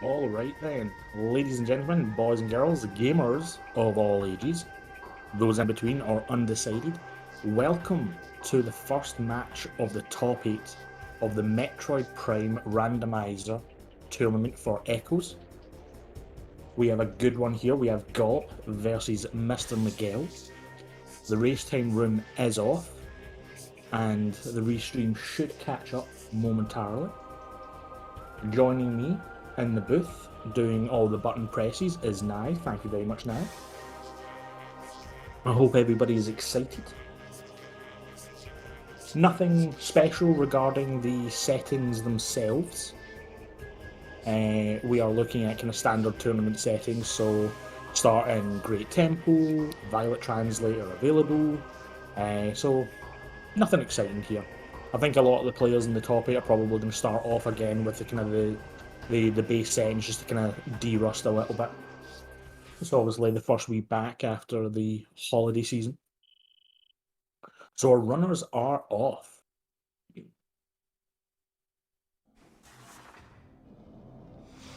Alright then, ladies and gentlemen, boys and girls, gamers of all ages, those in between or undecided, welcome to the first match of the top 8 of the Metroid Prime Randomizer tournament for Echoes. We have a good one here. We have Gollop versus MrMiguel. The race time room is off, and the restream should catch up momentarily. Joining me in the booth doing all the button presses is Nye. Thank you very much, Nye. I hope everybody is excited. Nothing special regarding the settings themselves. We are looking at kind of standard tournament settings, so start in great tempo, Violet Translator available. So nothing exciting here. I think a lot of the players in the top 8 are probably going to start off again with the kind of the base settings just to kind of de-rust a little bit. It's obviously the first week back after the holiday season. So our runners are off.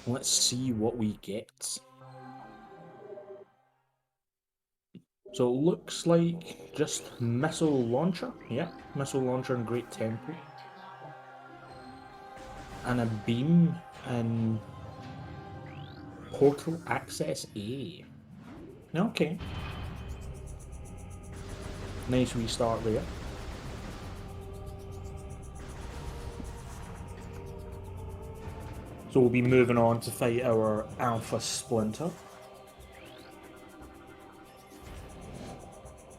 Let's see what we get. So it looks like just missile launcher. Yeah, missile launcher in great tempo. And a beam and portal access A. Okay. Nice restart there. So we'll be moving on to fight our Alpha Splinter.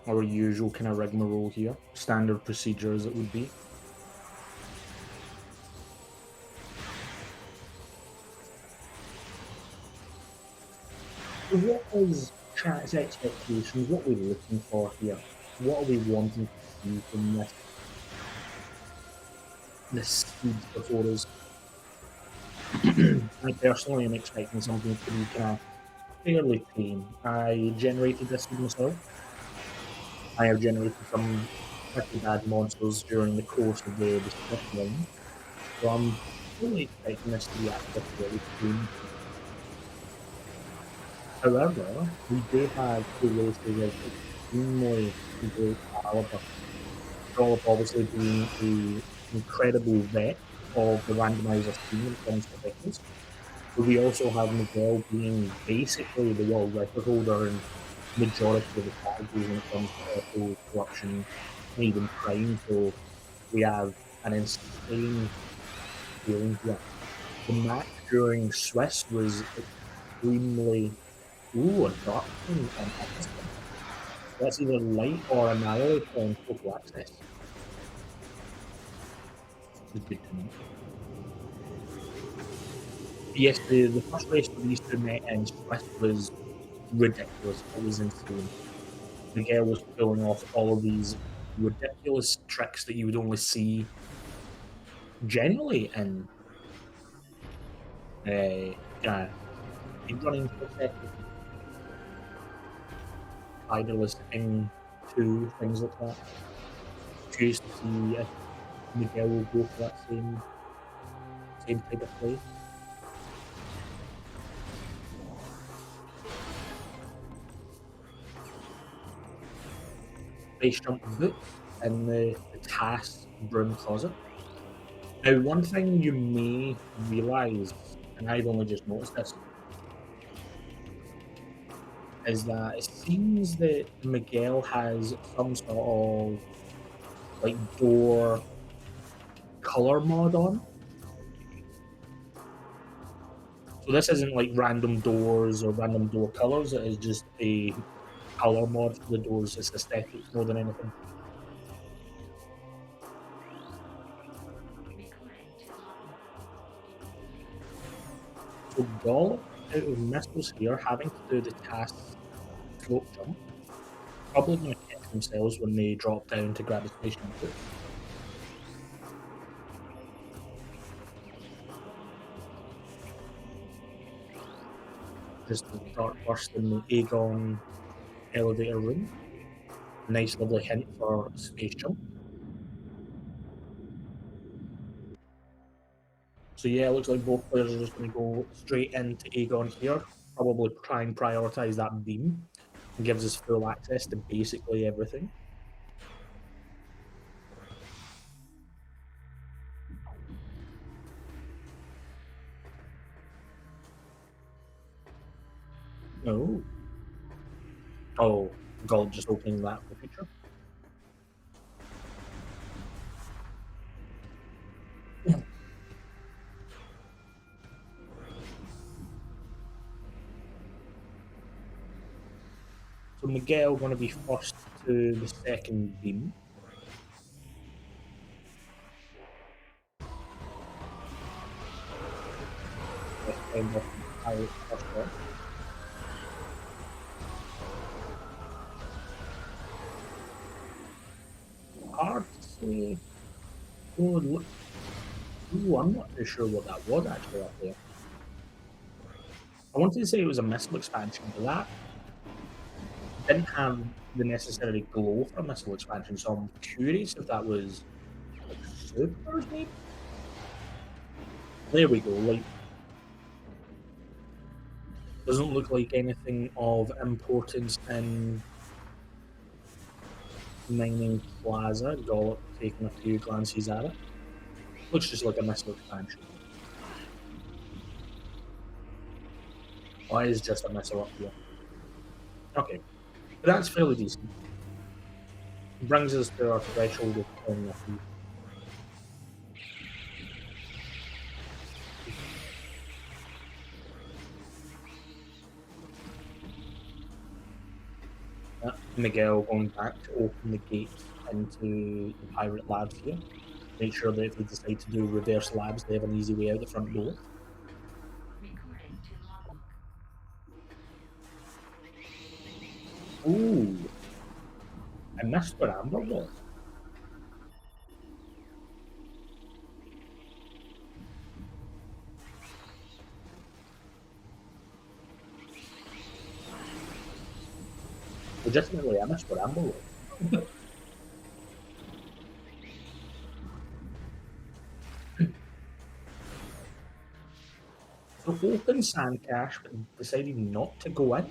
Our usual kind of rigmarole here. Standard procedure as it would be. What is chat's expectations? What are we looking for here? What are we wanting to see from this speed before us? I personally am expecting something to be kind of fairly clean. I generated this myself. I have generated some pretty bad monsters during the course of the script line, so I'm really expecting this to be actually fairly clean. However, we do have two races of extremely great caliber. Gollop obviously being an incredible vet of the randomizer scene when it comes to victims. But we also have Miguel being basically the world record holder in majority of the categories when it comes to echo, corruption, and even crime. So we have an insane feeling here. The match during Swiss was extremely a dark thing on Episode. That's either light or annihilate on total access. It's good to know. Yes, the first race of these two met in Swiss was ridiculous. It was insane. Miguel was pulling off all of these ridiculous tricks that you would only see generally in running perspective, Idolist King 2, things like that. Curious to see if Miguel will go for that same type of play. Base jump boot in the task broom closet. Now, one thing you may realise, and I've only just noticed this, is that it seems that Miguel has some sort of like door color mod on. So this isn't like random doors or random door colors, it is just a color mod for the doors. It's aesthetics more than anything. So Gollop out of missiles here having to do the task float jump. Probably going to catch themselves when they drop down to grab the station. Just the dark burst in the Aegon elevator room. Nice lovely hint for space jump. So yeah, it looks like both players are just going to go straight into Aegon here. Probably try and prioritize that beam. It gives us full access to basically everything. Oh. Oh, Gold just opening that for the future. So Miguel going to be first to the second beam. Let's end off the pirate first off. Hard to say. Oh, look. Ooh, I'm not too sure what that was actually up there. I wanted to say it was a missile expansion, but that didn't have the necessary glow for a missile expansion, so I'm curious if that was like supers maybe? There we go, like doesn't look like anything of importance in Mining Plaza. Gollop taking a few glances at it. Looks just like a missile expansion. Why is just a missile up here? Okay, but that's fairly decent. Brings us to our threshold of 10 feet. Miguel going back to open the gate into the pirate labs here. Make sure that if they decide to do reverse labs, they have an easy way out the front door. Ooh, I missed where Amber was. Legitimately, I missed where Amber was. So open sand cache, but decided not to go in.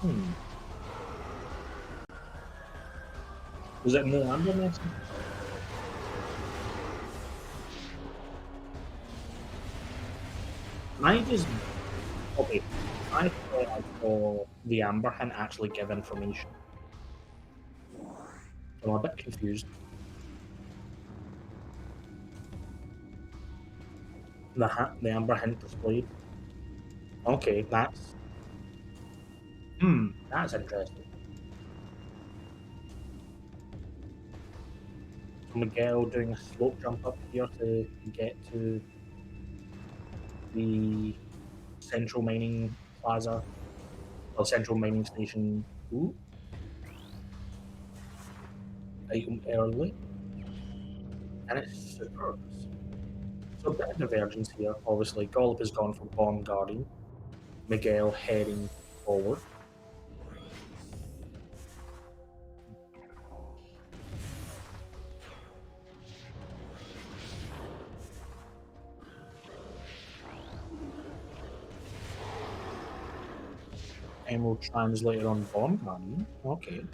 Hmm. Was it no Amber message? I just okay. I thought I saw the Amber hint actually give information. I'm a bit confused. The Amber hint displayed. Okay, that's interesting. So Miguel doing a slope jump up here to get to the central mining plaza or central mining station. Ooh, item early, and it's super. So a bit of divergence here. Obviously, Gollop has gone for Bomb Guardian. Miguel heading forward. Emerald Translator on Bomb Guardian. Okay.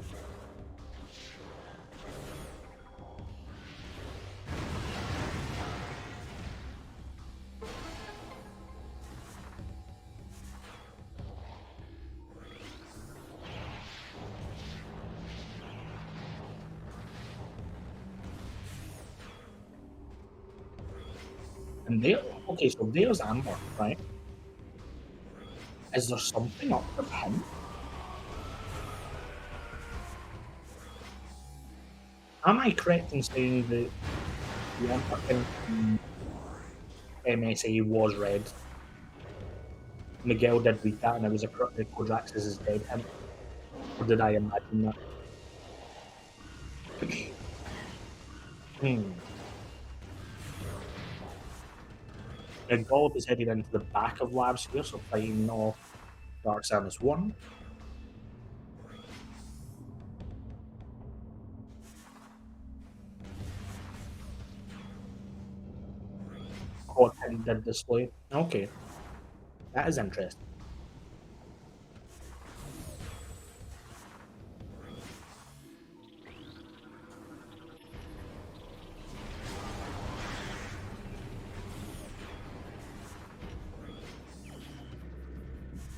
And there, okay, so there's Amber, right? Is there something up with him? Am I correct in saying that the Amber in MSA was red? Miguel did read that, and it was a Quadraxis is dead hint. Or did I imagine that? Hmm. And gollop is headed into the back of labs here, so fighting off Dark Samus 1. Quad did display. Okay, that is interesting.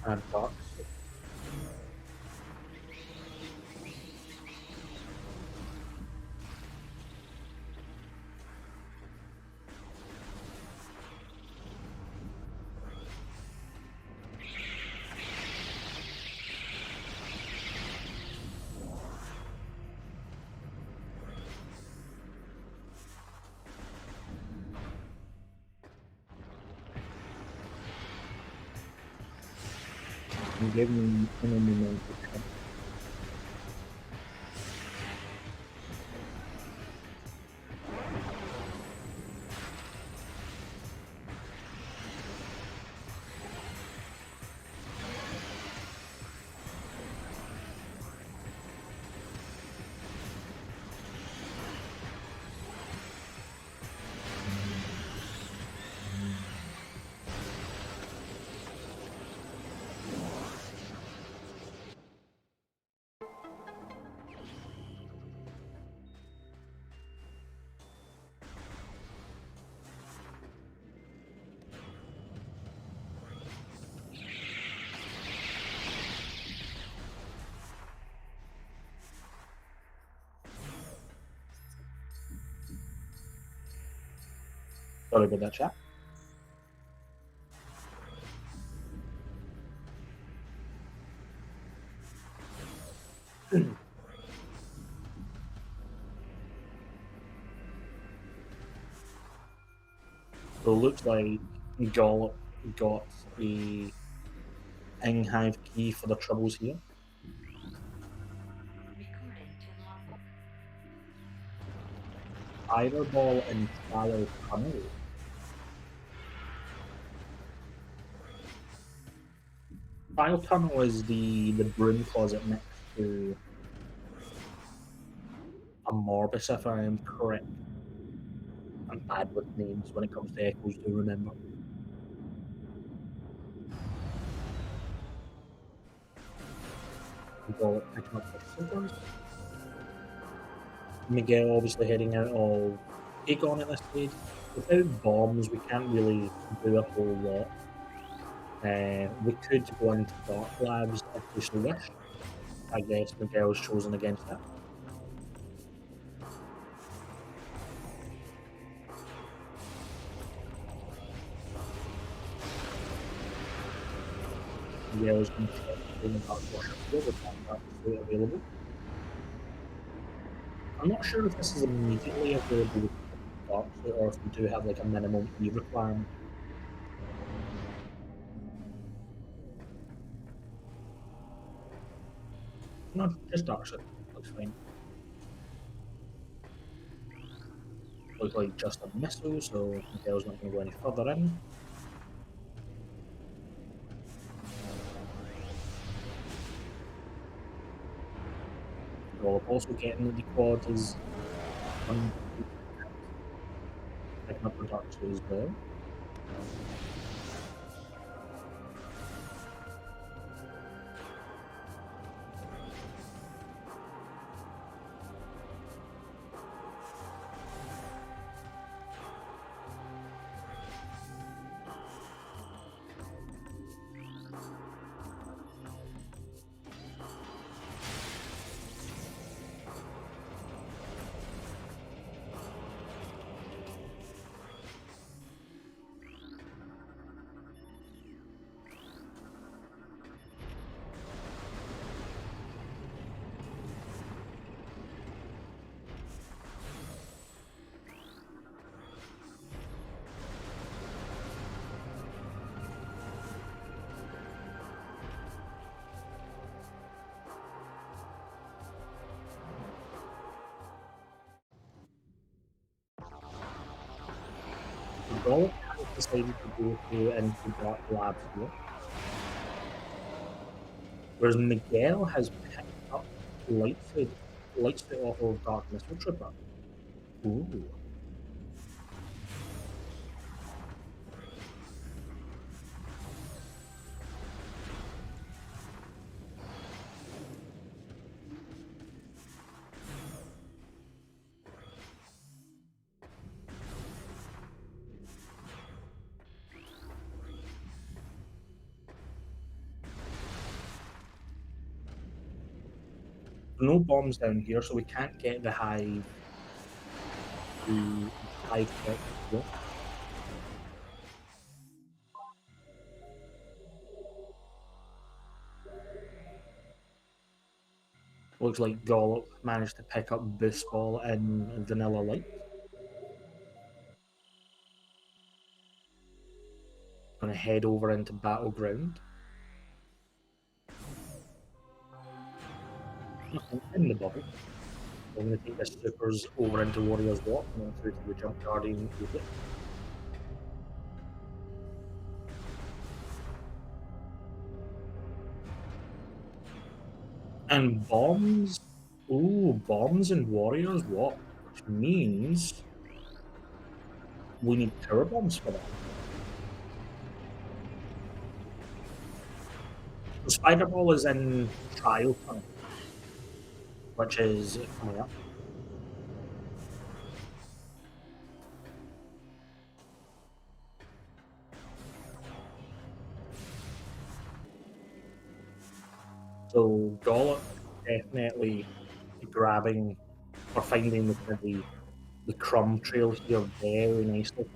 And Dark. And gave me enemy notification. Sorry about that, chat. So it looks like Gollop got a Hive key for the troubles here. Fireball and Trial Tunnel. Trial Tunnel is the broom closet next to a Morbus, if I am correct. I'm bad with names when it comes to echoes, do remember. Gollop picking up the scissors. Miguel obviously heading out of Aegon at this stage. Without bombs, we can't really do a whole lot. We could go into Dark Labs if we so wish. I guess Miguel's chosen against that. Miguel's going to check in the Dark Worship field if that is available. I'm not sure if this is immediately available with Dark Suit or if we do have like a minimum E requirement. No, just Dark Suit. Looks fine. Looks like just a missile, so Miguel's not going to go any further in. Well, also getting the quad is picking up the Dark Suit as well. Goal decided to go through into Dark Labs here, whereas Miguel has picked up Lightfoot, Lightfoot off of Dark Missile Trooper. Ooh. No bombs down here, so we can't get the hive tech here. Looks like Gollop managed to pick up Boost Ball in Vanilla Light. Gonna head over into Battleground. Nothing in the bubble. I'm gonna take the supers over into Warrior's Walk and then through to the Jump Guardian exit. And bombs. Ooh, bombs and Warriors Walk, which means we need power bombs for that. The Spider Ball is in trial time, which is coming up. So Gollop definitely grabbing or finding the crumb trail here very nicely.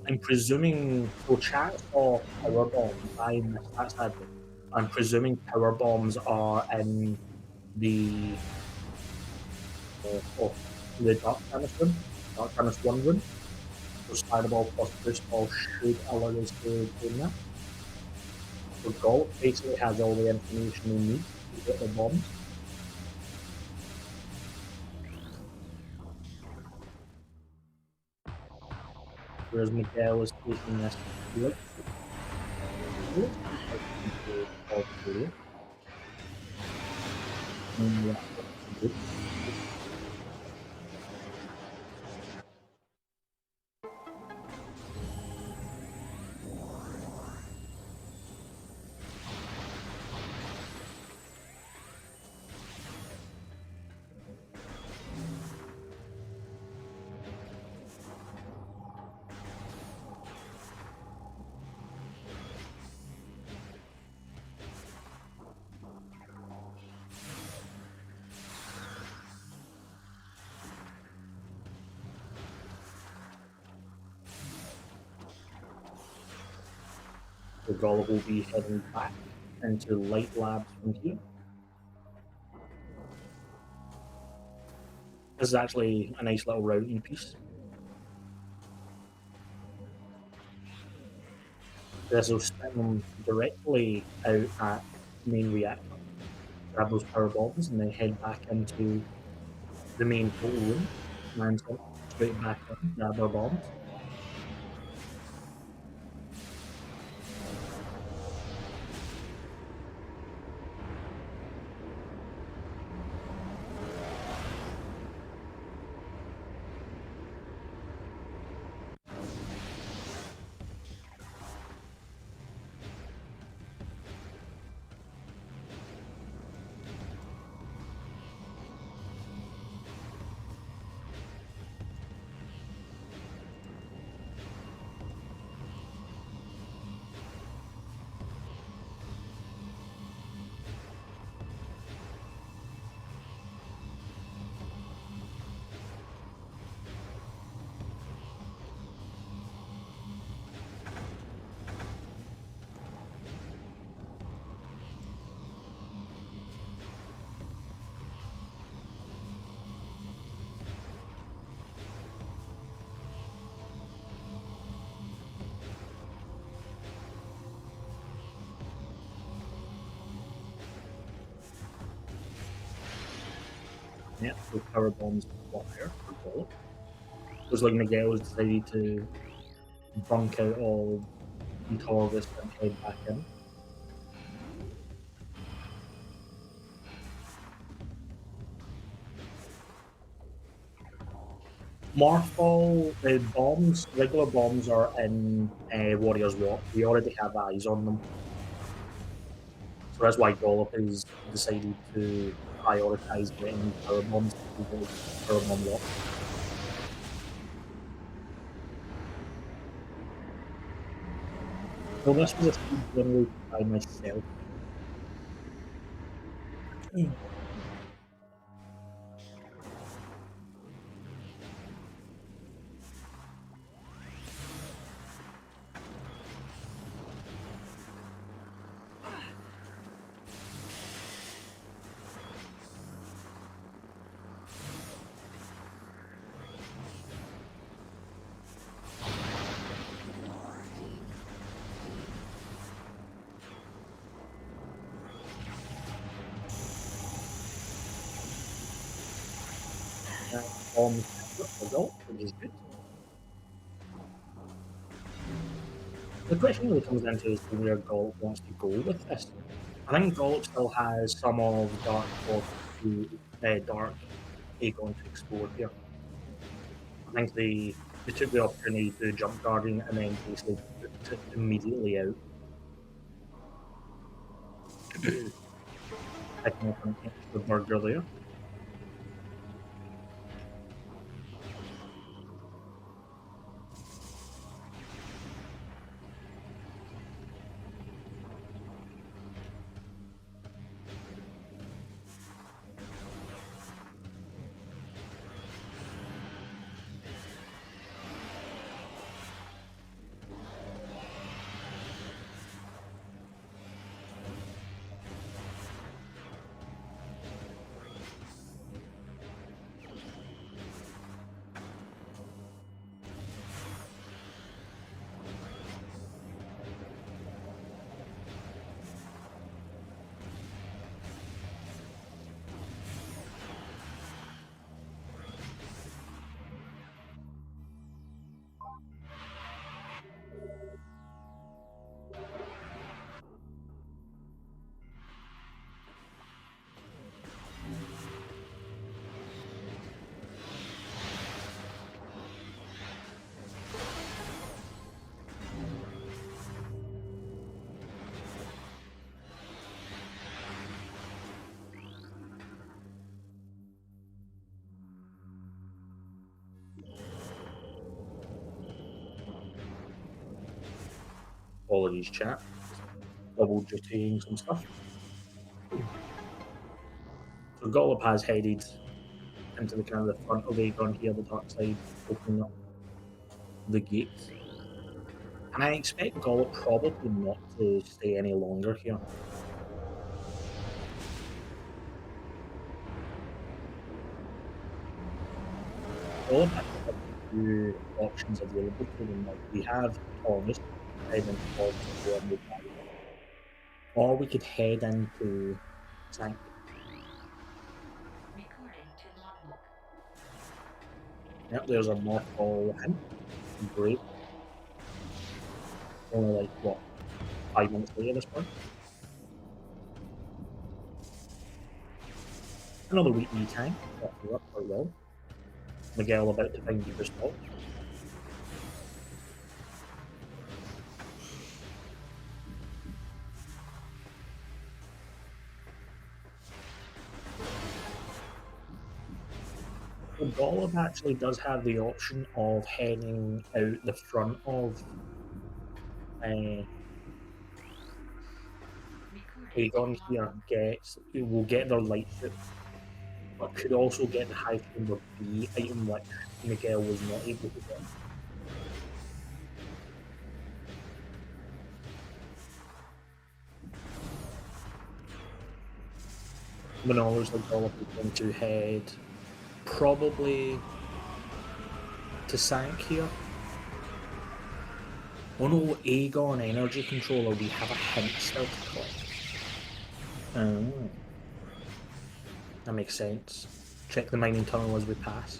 I'm presuming so chat saw power bombs. I missed that sadly. I'm presuming power bombs are in the of the Dark Canvas room, Dark Canvas 1 room. So Spider-Ball plus Boost Ball should allow us to gain that. So Gulp basically has all the information we need to get the bombs. Whereas Miguel is taking this like the Gulp will be heading back into Light Labs from here. This is actually a nice little routing piece. This will spin them directly out at main reactor, grab those power bombs, and then head back into the main portal room, and straight back in, grab our bombs. Yeah, with power bombs fire or gollop. Looks like Miguel has decided to bunk out all Torvis and head back in. Morphball bombs, regular bombs are in Warriors Walk. We already have eyes on them. So that's why Gollop has decided to prioritize getting power bombs to get his power bomb lock. So this was a speed generated by myself. Bombs for Gollop, which is good. The question really comes down to is where Gollop wants to go with this. I think Gollop still has some of Dark Aegon to explore here. I think they took the opportunity to jump guarding and then basically put it immediately out. Picking up an extra burger there. Apologies, chat. Double dutying some stuff. So Gollop has headed into the kind of the front of Aegon here, the dark side, opening up the gates. And I expect Gollop probably not to stay any longer here. Gollop has a few options available to them. Like we have Torvis, head into Torvis, or we could head into Tank. Yep, there's a mothball hint. Great. Only like what, 5 minutes later at this point. Another weak knee tank, that will work quite well. Miguel about to find deeper spot. So Gollop actually does have the option of heading out the front of Aegon here. Will get their light foot, but could also get the high chamber B item which Miguel was not able to get. Manolos like Gollop is going to head probably to Sank here. Oh no, Aegon Energy Controller, we have a hint still to collect. Oh. That makes sense. Check the mining tunnel as we pass.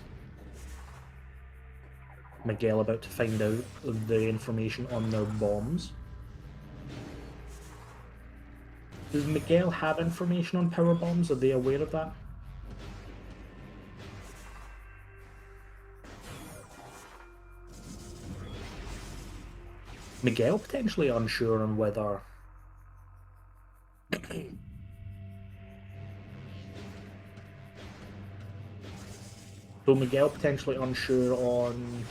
Miguel about to find out the information on their bombs. Does Miguel have information on power bombs? Are they aware of that? Miguel potentially unsure on whether... So Miguel potentially unsure on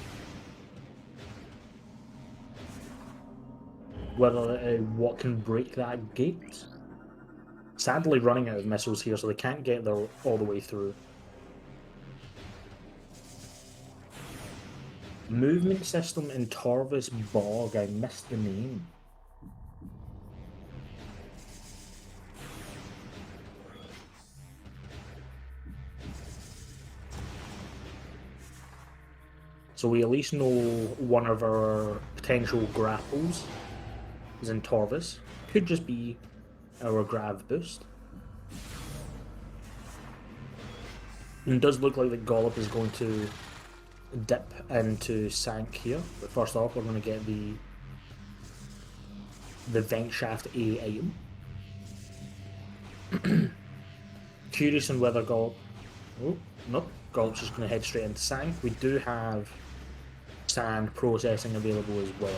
whether what can break that gate. Sadly running out of missiles here, so they can't get there all the way through. Movement system in Torvis Bog, I missed the name. So we at least know one of our potential grapples is in Torvis. Could just be our grav boost. And it does look like the Gollop is going to dip into Sank here. But first off, we're going to get the Vent Shaft A item. Curious on whether Gollop... Oh, nope. Gollop's just going to head straight into Sank. We do have sand processing available as well.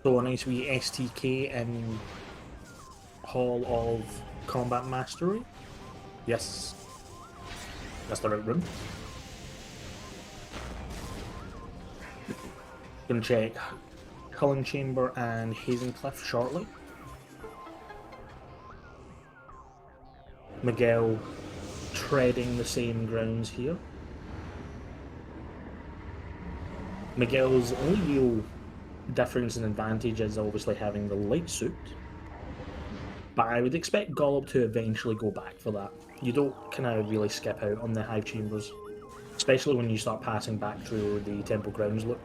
So a nice wee STK in Hall of Combat Mastery. Yes, that's the right room. Gonna check Cullen Chamber and Hazencliff shortly. Miguel treading the same grounds here. Miguel's only real difference and advantage is obviously having the light suit, but I would expect Gollop to eventually go back for that. You don't kind of really skip out on the hive chambers, especially when you start passing back through the Temple Grounds loop,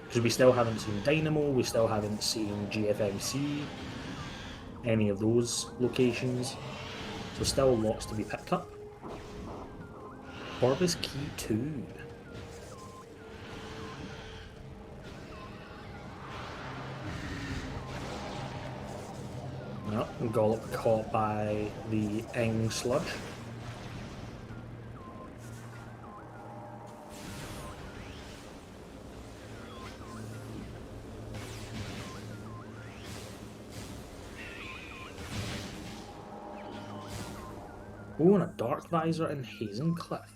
because we still haven't seen Dynamo, we still haven't seen GFMC, any of those locations, so still lots to be picked up. Orbis Key 2. No, Gollop caught by the Ing sludge. Oh, and a Dark Visor in Hazencliff.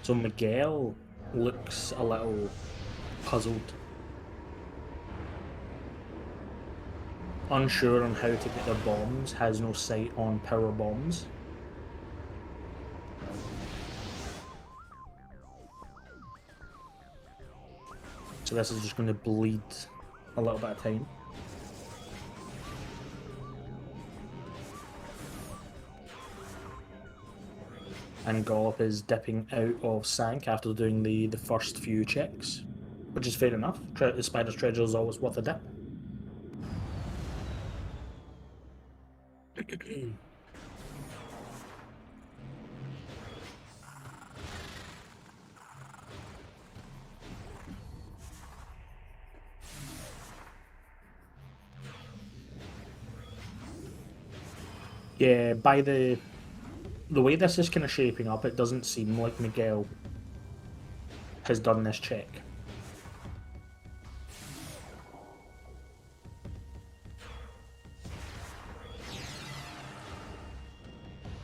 So Miguel looks a little puzzled. Unsure on how to get their bombs, has no sight on power bombs. So this is just going to bleed a little bit of time. And Gollop is dipping out of Sank after doing the first few checks, which is fair enough. The Spider's Treasure is always worth a dip. Yeah, by the way this is kind of shaping up, it doesn't seem like Miguel has done this check.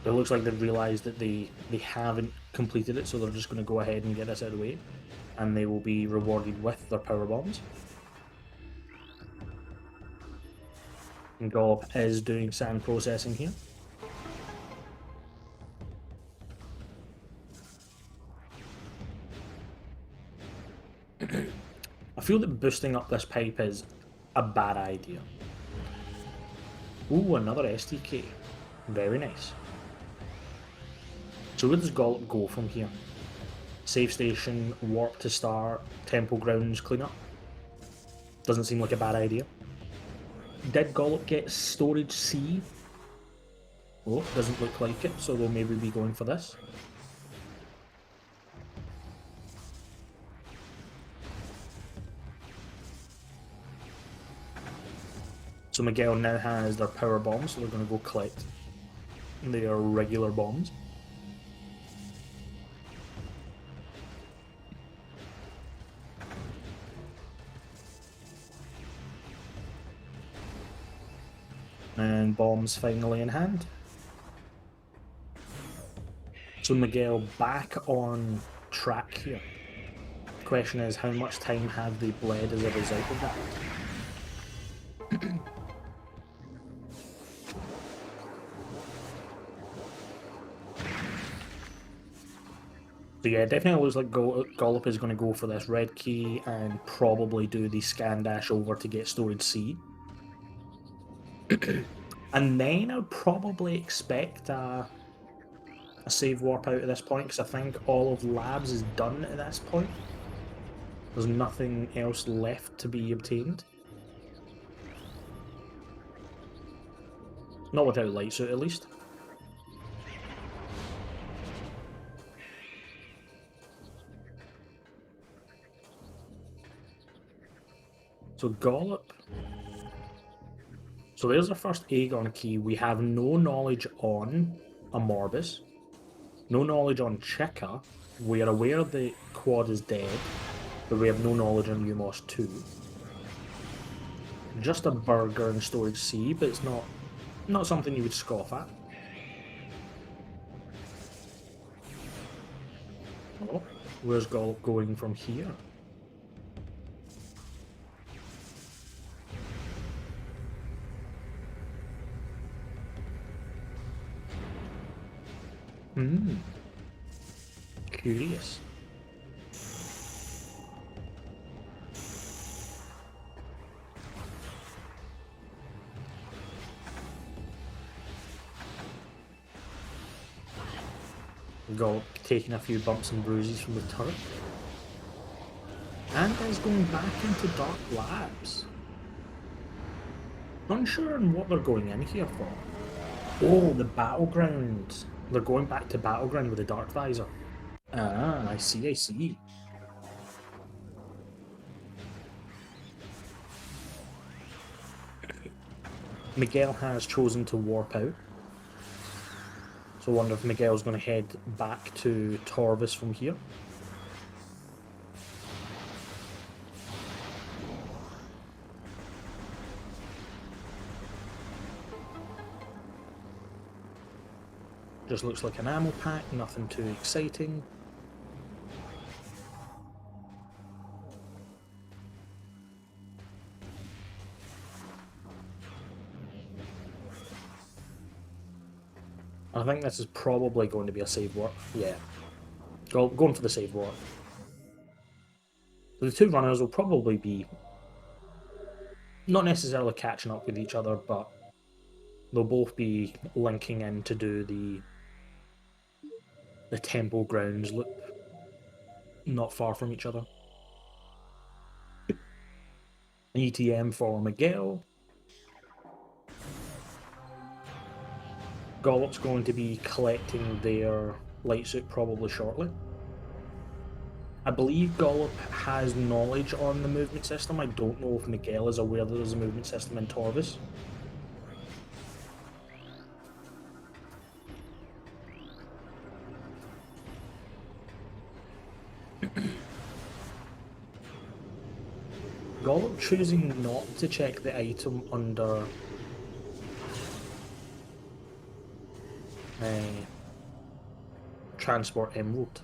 It looks like they've realised that they haven't completed it, so they're just going to go ahead and get this out of the way, and they will be rewarded with their power bombs. And Gollop is doing sand processing here. I feel that boosting up this pipe is a bad idea. Ooh, another STK. Very nice. So where does Gollop go from here? Save station, warp to start, temple grounds cleanup? Doesn't seem like a bad idea. Did Gollop get storage C? Oh, doesn't look like it, so they'll maybe be going for this. So Miguel now has their power bombs, so they're going to go collect their regular bombs. And bombs finally in hand. So Miguel back on track here. The question is, how much time have they bled as a result of that? So yeah, it definitely looks like Gollop is going to go for this red key and probably do the scan dash over to get storage C. And then I'd probably expect a save warp out at this point, because I think all of labs is done at this point. There's nothing else left to be obtained. Not without light suit, at least. So Gollop. So there's our first Aegon key. We have no knowledge on Amorbus, no knowledge on Chica. We are aware the quad is dead, but we have no knowledge on Umos 2. Just a burger and storage C, but it's not something you would scoff at. Oh, where's Gollop going from here? Curious. Gollop taking a few bumps and bruises from the turret. And is going back into Dark Labs. Unsure on what they're going in here for. Oh, the Battleground. They're going back to Battleground with the Dark Visor. Ah, I see, I see. Miguel has chosen to warp out. So I wonder if Miguel's going to head back to Torvis from here. Just looks like an ammo pack, nothing too exciting. I think this is probably going to be a save warp. Yeah. Going for the save warp. So the two runners will probably be not necessarily catching up with each other, but they'll both be linking in to do the temple grounds loop, not far from each other. An ETM for Miguel. Gollop's going to be collecting their light suit probably shortly. I believe Gollop has knowledge on the movement system. I don't know if Miguel is aware that there's a movement system in Torvis. Gollop choosing not to check the item under transport emerald.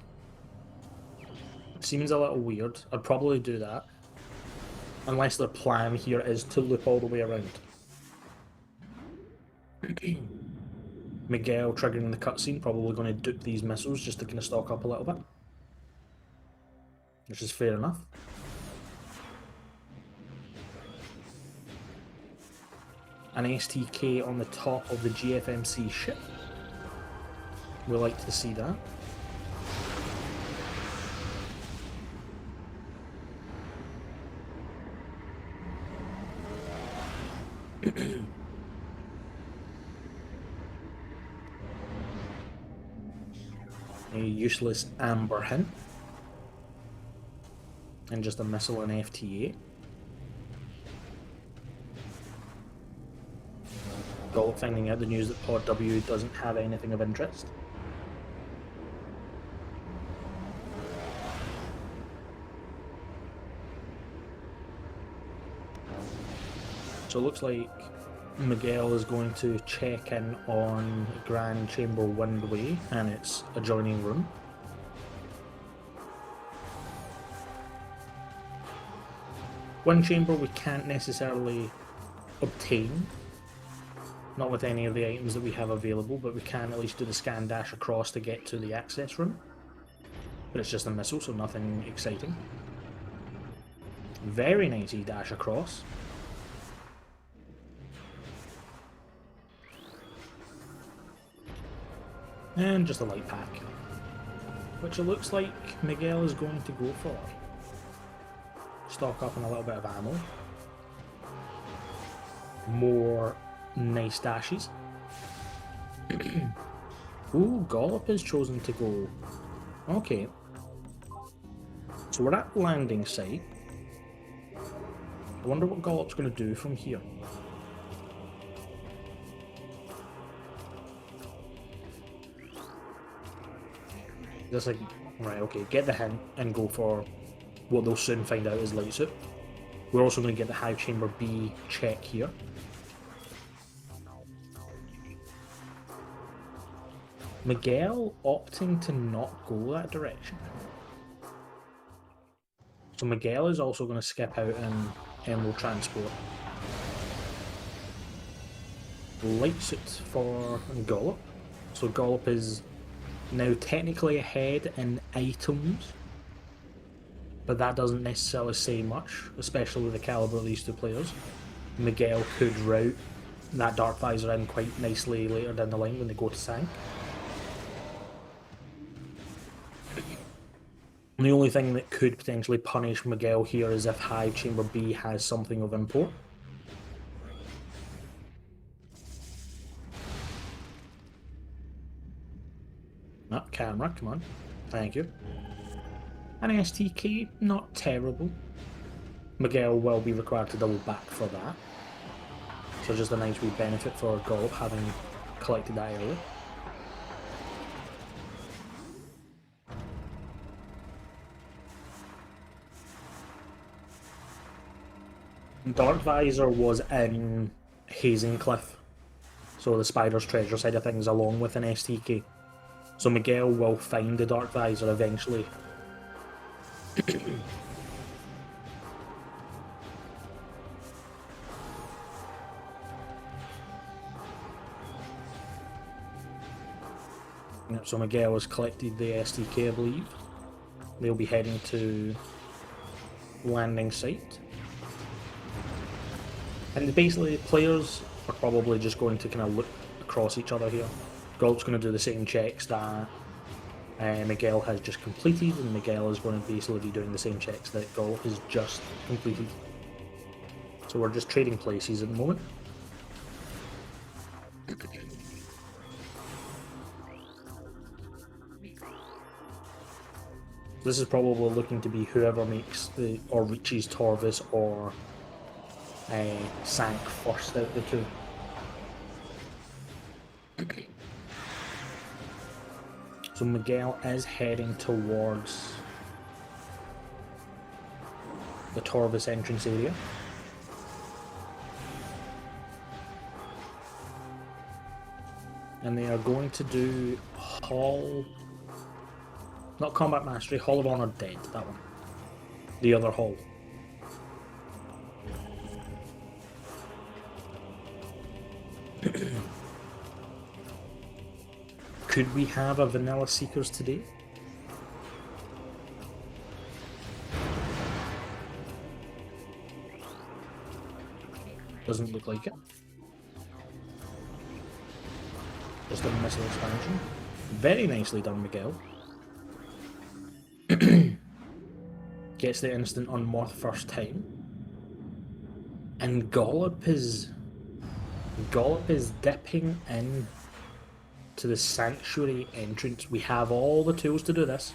It seems a little weird. I'd probably do that. Unless their plan here is to loop all the way around. Miguel triggering the cutscene, probably going to dupe these missiles just to kind of stock up a little bit. Which is fair enough. An STK on the top of the GFMC ship. We like to see that. A useless amber hint. And just a missile and FTA. Gollop finding out the news that Pod W doesn't have anything of interest. So it looks like Miguel is going to check in on Grand Chamber Windway and its adjoining room. Wind Chamber we can't necessarily obtain, not with any of the items that we have available, but we can at least do the scan dash across to get to the access room. But it's just a missile, so nothing exciting. Very nice dash across. And just a light pack, which it looks like Miguel is going to go for. Stock up on a little bit of ammo. More nice dashes. Ooh, Gollop has chosen to go. Okay. So we're at landing site. I wonder what Gollop's going to do from here. Just like, right, okay, get the hint and go for what they'll soon find out is light suit. We're also going to get the Hive Chamber B check here. Miguel opting to not go that direction. So Miguel is also going to skip out in Emerald Transport. Light suit for Gollop. So Gollop is now technically ahead in items, but that doesn't necessarily say much, especially with the caliber of these two players. Miguel could route that Dark Visor in quite nicely later down the line when they go to Sank. And the only thing that could potentially punish Miguel here is if Hive Chamber B has something of import. Camera, come on. Thank you. An STK, not terrible. Miguel will be required to double back for that. So just a nice wee benefit for Gollop having collected that early. Dark Visor was in Hazing Cliff, so the Spider's Treasure side of things, along with an STK. So Miguel will find the Dark Visor eventually. Yep, so Miguel has collected the STK, I believe. They'll be heading to landing site. And basically, players are probably just going to kind of look across each other here. Gollop's going to do the same checks that Miguel has just completed, and Miguel is going to basically be doing the same checks that Gollop has just completed. So we're just trading places at the moment. This is probably looking to be whoever makes the or reaches Torvis or Sank first out of the two. So Miguel is heading towards the Torvis entrance area. And they are going to do Hall Not Combat Mastery, Hall of Honor Dead, that one. The other hall. Could we have a Vanilla Seekers today? Doesn't look like it. Just a missile expansion. Very nicely done, Miguel. Gets the instant unmorph first time. And Gollop is dipping in to the Sanctuary entrance. We have all the tools to do this.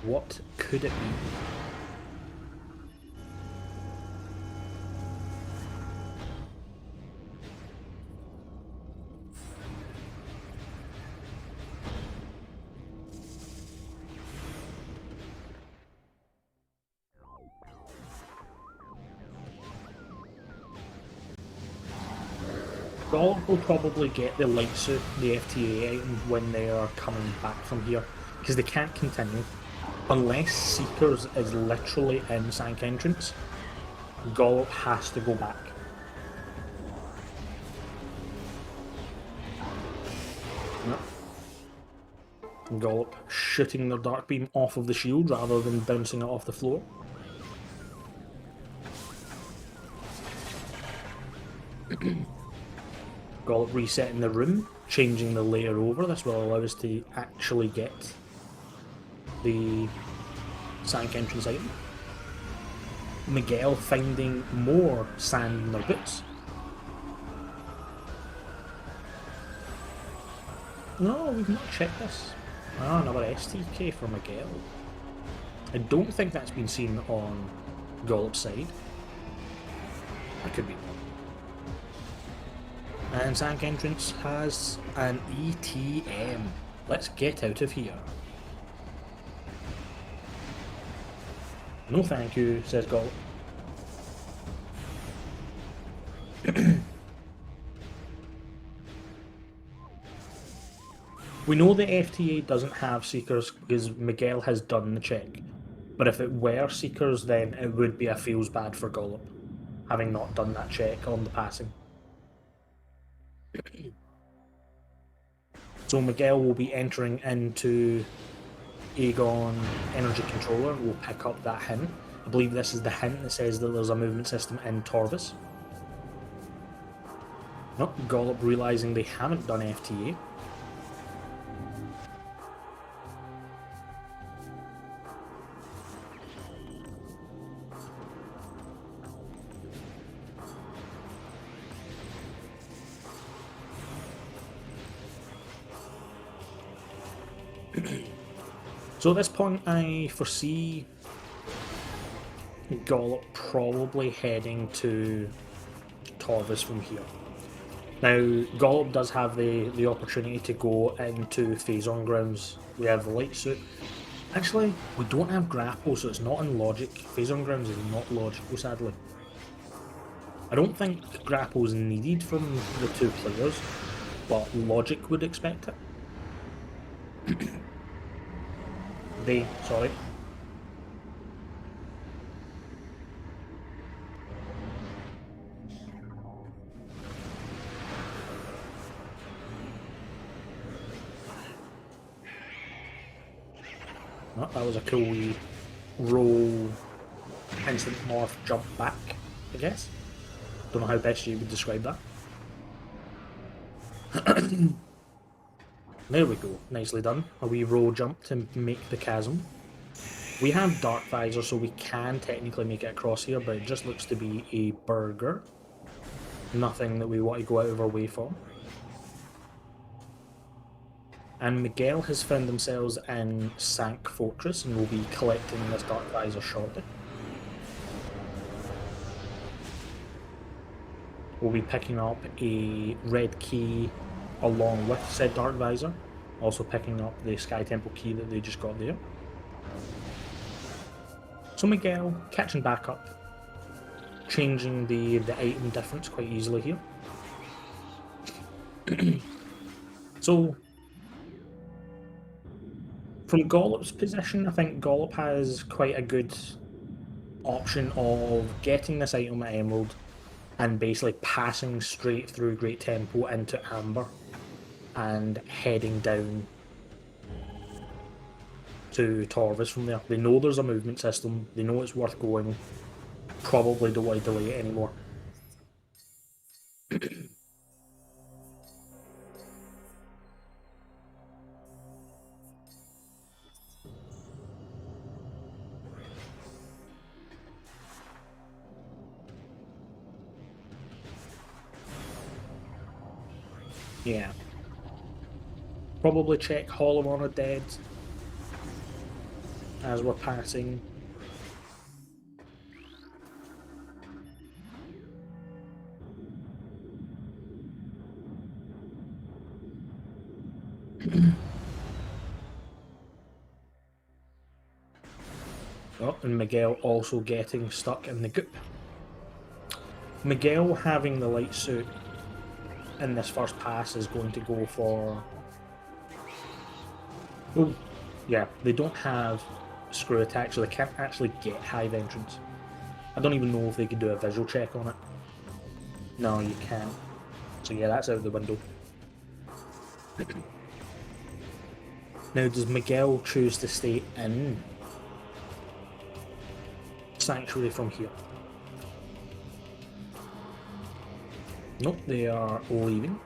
What could it be? Gollop will probably get the light suit, the FTA item, when they are coming back from here, because they can't continue. Unless Seekers is literally in Sank entrance, Gollop has to go back. Nope. Gollop shooting their Dark Beam off of the shield rather than bouncing it off the floor. Gollop resetting the room, changing the layer over. This will allow us to actually get the Sank entrance item. Miguel finding more sand nuggets. No, we've not checked this. Ah, another STK for Miguel. I don't think that's been seen on Gollop's side. I could be wrong. And Sank entrance has an ETM. Let's get out of here. No thank you, says Gollop. We know the FTA doesn't have Seekers because Miguel has done the check. But if it were Seekers, then it would be a feels bad for Gollop, having not done that check on the passing. So Miguel will be entering into Aegon Energy Controller. We'll pick up that hint. I believe this is the hint that says that there's a movement system in Torvus. Nope, Gollop realising they haven't done FTA. So at this point I foresee Gollop probably heading to Torvus from here. Now Gollop does have the opportunity to go into Phazon grounds. We have the light suit. Actually, we don't have grapple, so it's not in logic. Phazon grounds is not logical, sadly. I don't think grapple is needed from the two players, but logic would expect it. Sorry. Oh, that was a cool wee roll, instant morph, jump back, I guess. Don't know how best you would describe that. There we go, nicely done. A wee roll jump to make the chasm. We have Dark Visor, so we can technically make it across here, but it just looks to be a burger. Nothing that we want to go out of our way for. And Miguel has found themselves in Sank Fortress and will be collecting this Dark Visor shortly. We'll be picking up a red key along with said Dark Visor, also picking up the Sky Temple key that they just got there. So Miguel catching back up, changing the item difference quite easily here. So From Gollop's position, I think Gollop has quite a good option of getting this item at Emerald and basically passing straight through Great Temple into Amber and heading down to Torvis from there. They know there's a movement system, they know it's worth going, probably don't want to delay it anymore. Yeah. Probably check Hall of Honor dead as we're passing. Oh, and Miguel also getting stuck in the goop. Miguel having the light suit in this first pass is going to go for... Oh, yeah, they don't have screw attack, so they can't actually get Hive Entrance. I don't even know if they can do a visual check on it. No, you can't. So yeah, that's out the window. Now, does Miguel choose to stay in Sanctuary from here? Nope, they are leaving.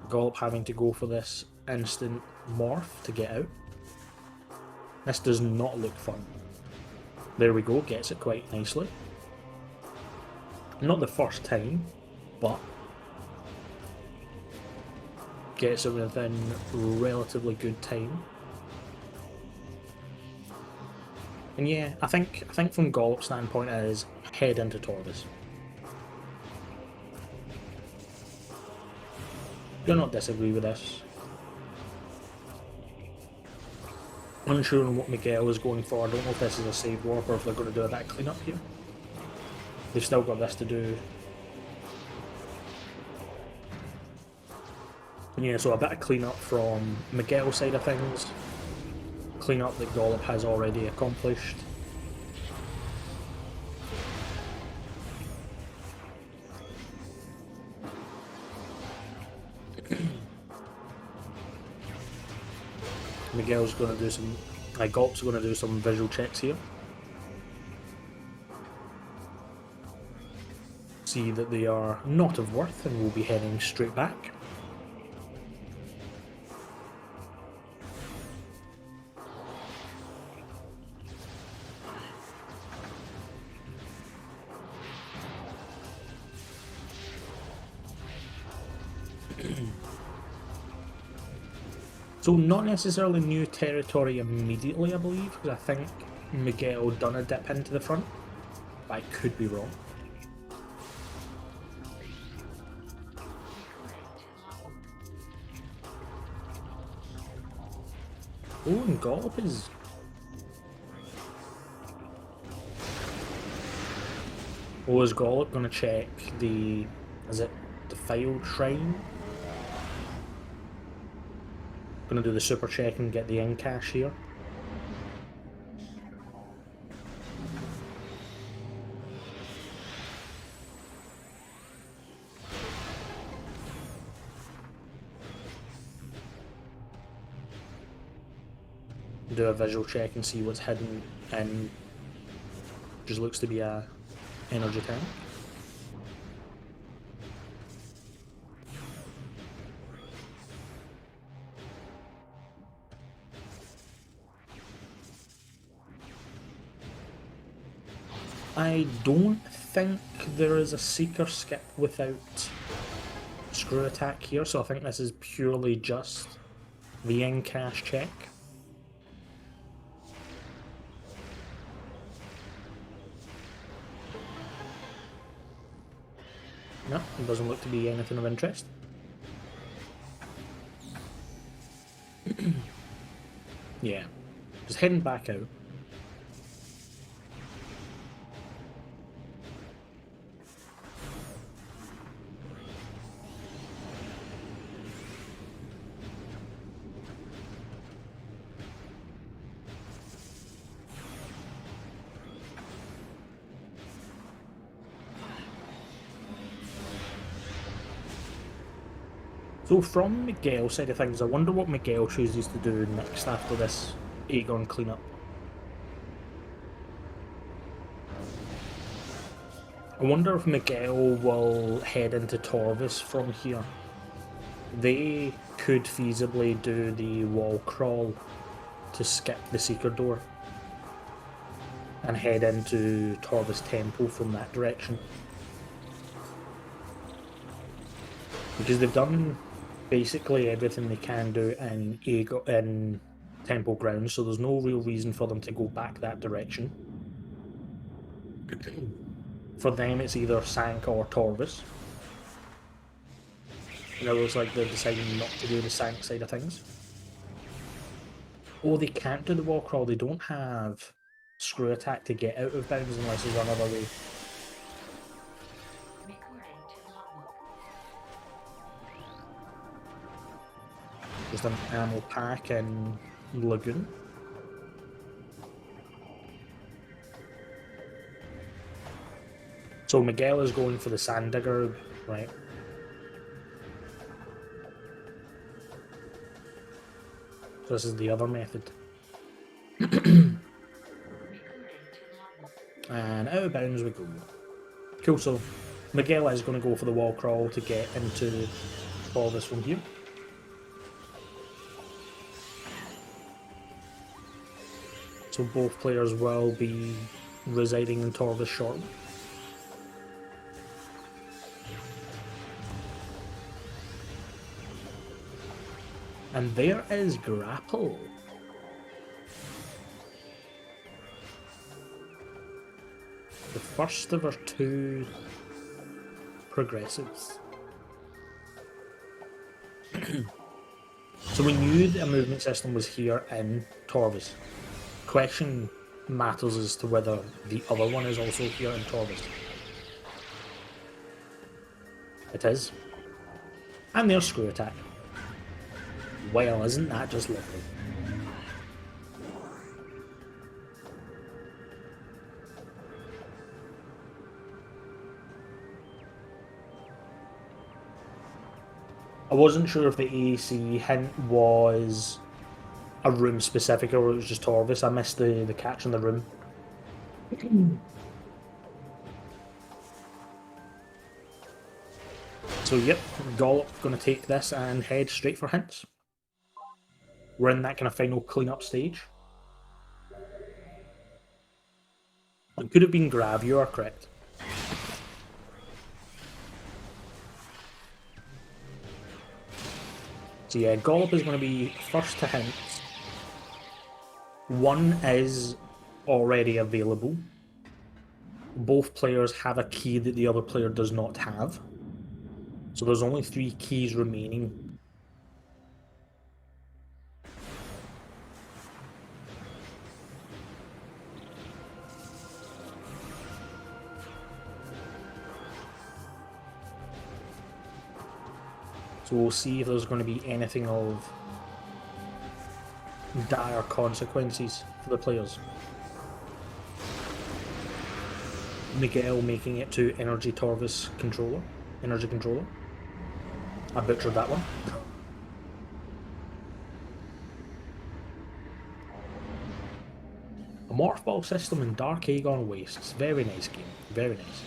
Gollop having to go for this instant morph to get out. This does not look fun. There we go, gets it quite nicely. Not the first time, but gets it within relatively good time. And yeah, I think from Gollop's standpoint is head into Torvis. Do not disagree with this. Unsure on what Miguel is going for. I don't know if this is a save warp or if they're going to do a bit of cleanup here. They've still got this to do. Yeah, so a bit of cleanup from Miguel's side of things. Cleanup that Gollop has already accomplished. Miguel's going to do some... Gollop's going to do some visual checks here. See that they are not of worth and will be heading straight back. So not necessarily new territory immediately, I believe, because I think Miguel done a dip into the front, but I could be wrong. Oh, and Gollop is... Oh, is Gollop going to check the... Is it the Defiled Shrine? Going to do the super check and get the in cash here. Do a visual check and see what's hidden, and just looks to be a energy tank. I don't think there is a Seeker skip without screw attack here, so I think this is purely just the in cash check. No, it doesn't look to be anything of interest. Yeah, just heading back out. So from Miguel's side of things, I wonder what Miguel chooses to do next after this Aegon cleanup. I wonder if Miguel will head into Torvis from here. They could feasibly do the wall crawl to skip the secret door and head into Torvis Temple from that direction. Because they've done basically everything they can do in Temple Grounds, so there's no real reason for them to go back that direction. For them, it's either Sank or Torvis. And it looks like they're deciding not to do the Sank side of things. Oh, they can't do the wall crawl. They don't have screw attack to get out of bounds unless there's another way. Just an ammo pack and Lagoon. So Miguel is going for the Sand Digger, right? So this is the other method. And out of bounds we go. Cool, so Miguel is going to go for the wall crawl to get into Torvis from here. So both players will be residing in Torvis shortly. And there is Grapple. The first of our two progressives. So we knew that a movement system was here in Torvis. Question matters as to whether the other one is also here in Torvis. It is. And there's Screw Attack. Well, isn't that just lovely? I wasn't sure if the AAC hint was a room specific or it was just Torvis. I missed the catch in the room. So yep, Gollop gonna take this and head straight for hints. We're in that kind of final cleanup stage. It could have been Grav, you are correct. So yeah, Gollop is going to be first to hints. One is already available. Both players have a key that the other player does not have. So there's only 3 keys remaining. So we'll see if there's going to be anything of dire consequences for the players. Miguel making it to Energy Torvis controller. Energy controller. I butchered that one. A Morph Ball system in Dark Aegon Wastes. Very nice game. Very nice.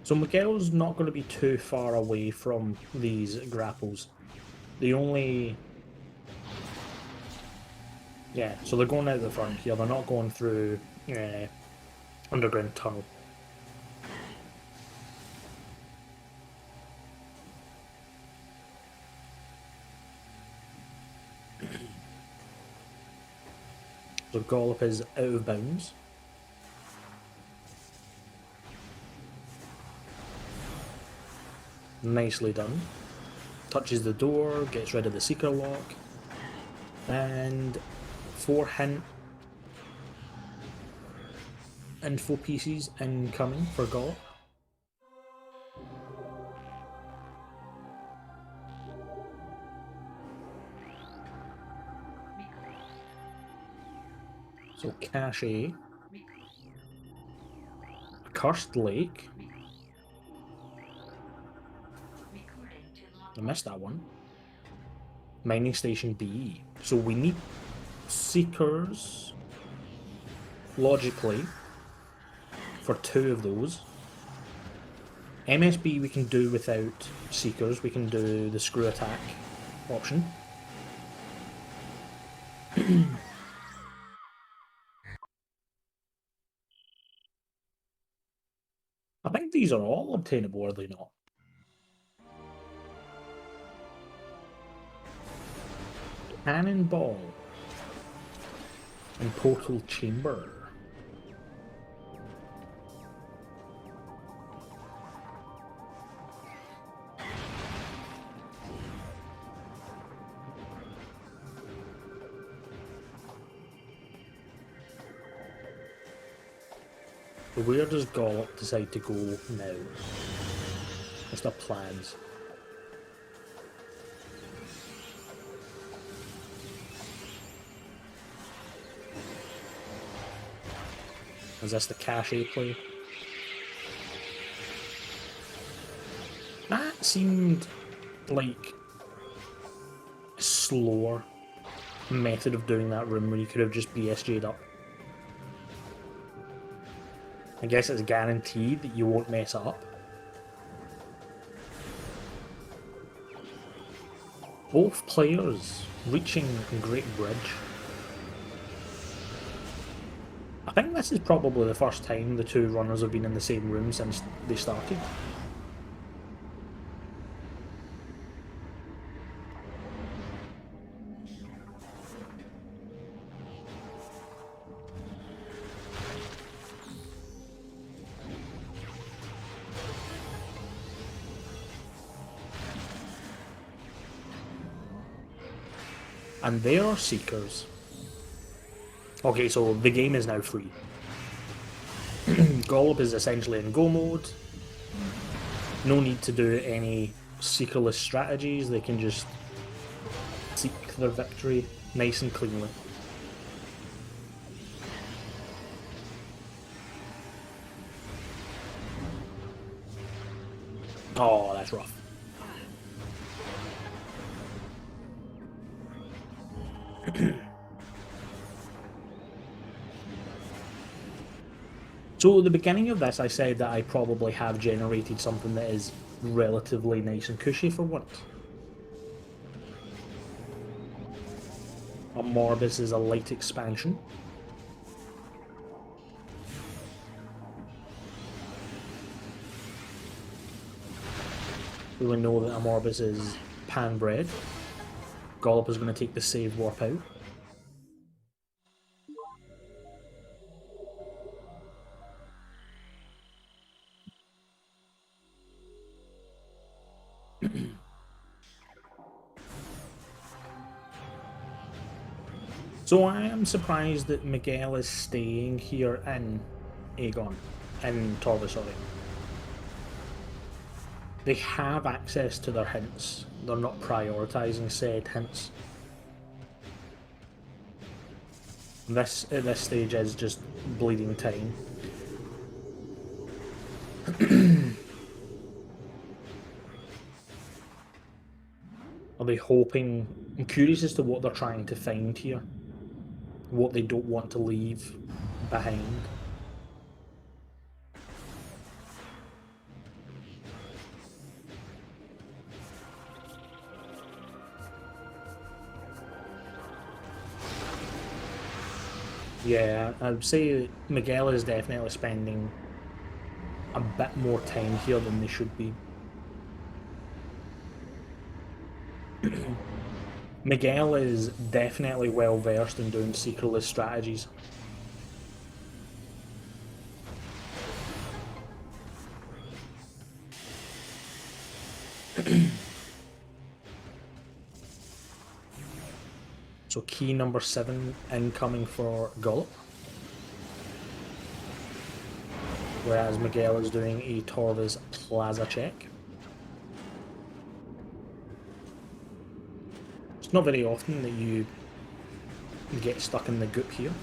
So Miguel's not going to be too far away from these grapples. The only... Yeah, so they're going out the front here. They're not going through underground tunnel. So Gollop is out of bounds. Nicely done. Touches the door, gets rid of the secret lock, and 4 hint info pieces incoming for Gollop. So Cache, Cursed Lake. I missed that one. Mining Station B. So we need Seekers, logically, for 2 of those. MSB we can do without Seekers. We can do the screw attack option. I think these are all obtainable, are they not? Cannonball and Portal Chamber. Where does Gollop decide to go now? What's their plans? Is this the Cache play? That seemed like a slower method of doing that room where you could have just BSJ'd up. I guess it's guaranteed that you won't mess up. Both players reaching Great Bridge. I think this is probably the first time the 2 runners have been in the same room since they started. And they are Seekers. Okay, so the game is now free. Gollop is essentially in go mode. No need to do any Seekerless strategies, they can just seek their victory nice and cleanly. Oh, that's rough. So at the beginning of this I said that I probably have generated something that is relatively nice and cushy for once. A Morbus is a light expansion. We know that Amorbus is pan-bred. Gollop is going to take the save warp out. So I am surprised that Miguel is staying here in Torva, sorry. They have access to their hints. They're not prioritising said hints. This, at this stage, is just bleeding time. Are they hoping... I'm curious as to what they're trying to find here. What they don't want to leave behind. Yeah, I would say Miguel is definitely spending a bit more time here than they should be. Miguel is definitely well versed in doing Seekerless strategies. So key number 7 incoming for Gollop. Whereas Miguel is doing a Torva's Plaza check. It's not very often that you get stuck in the goop here.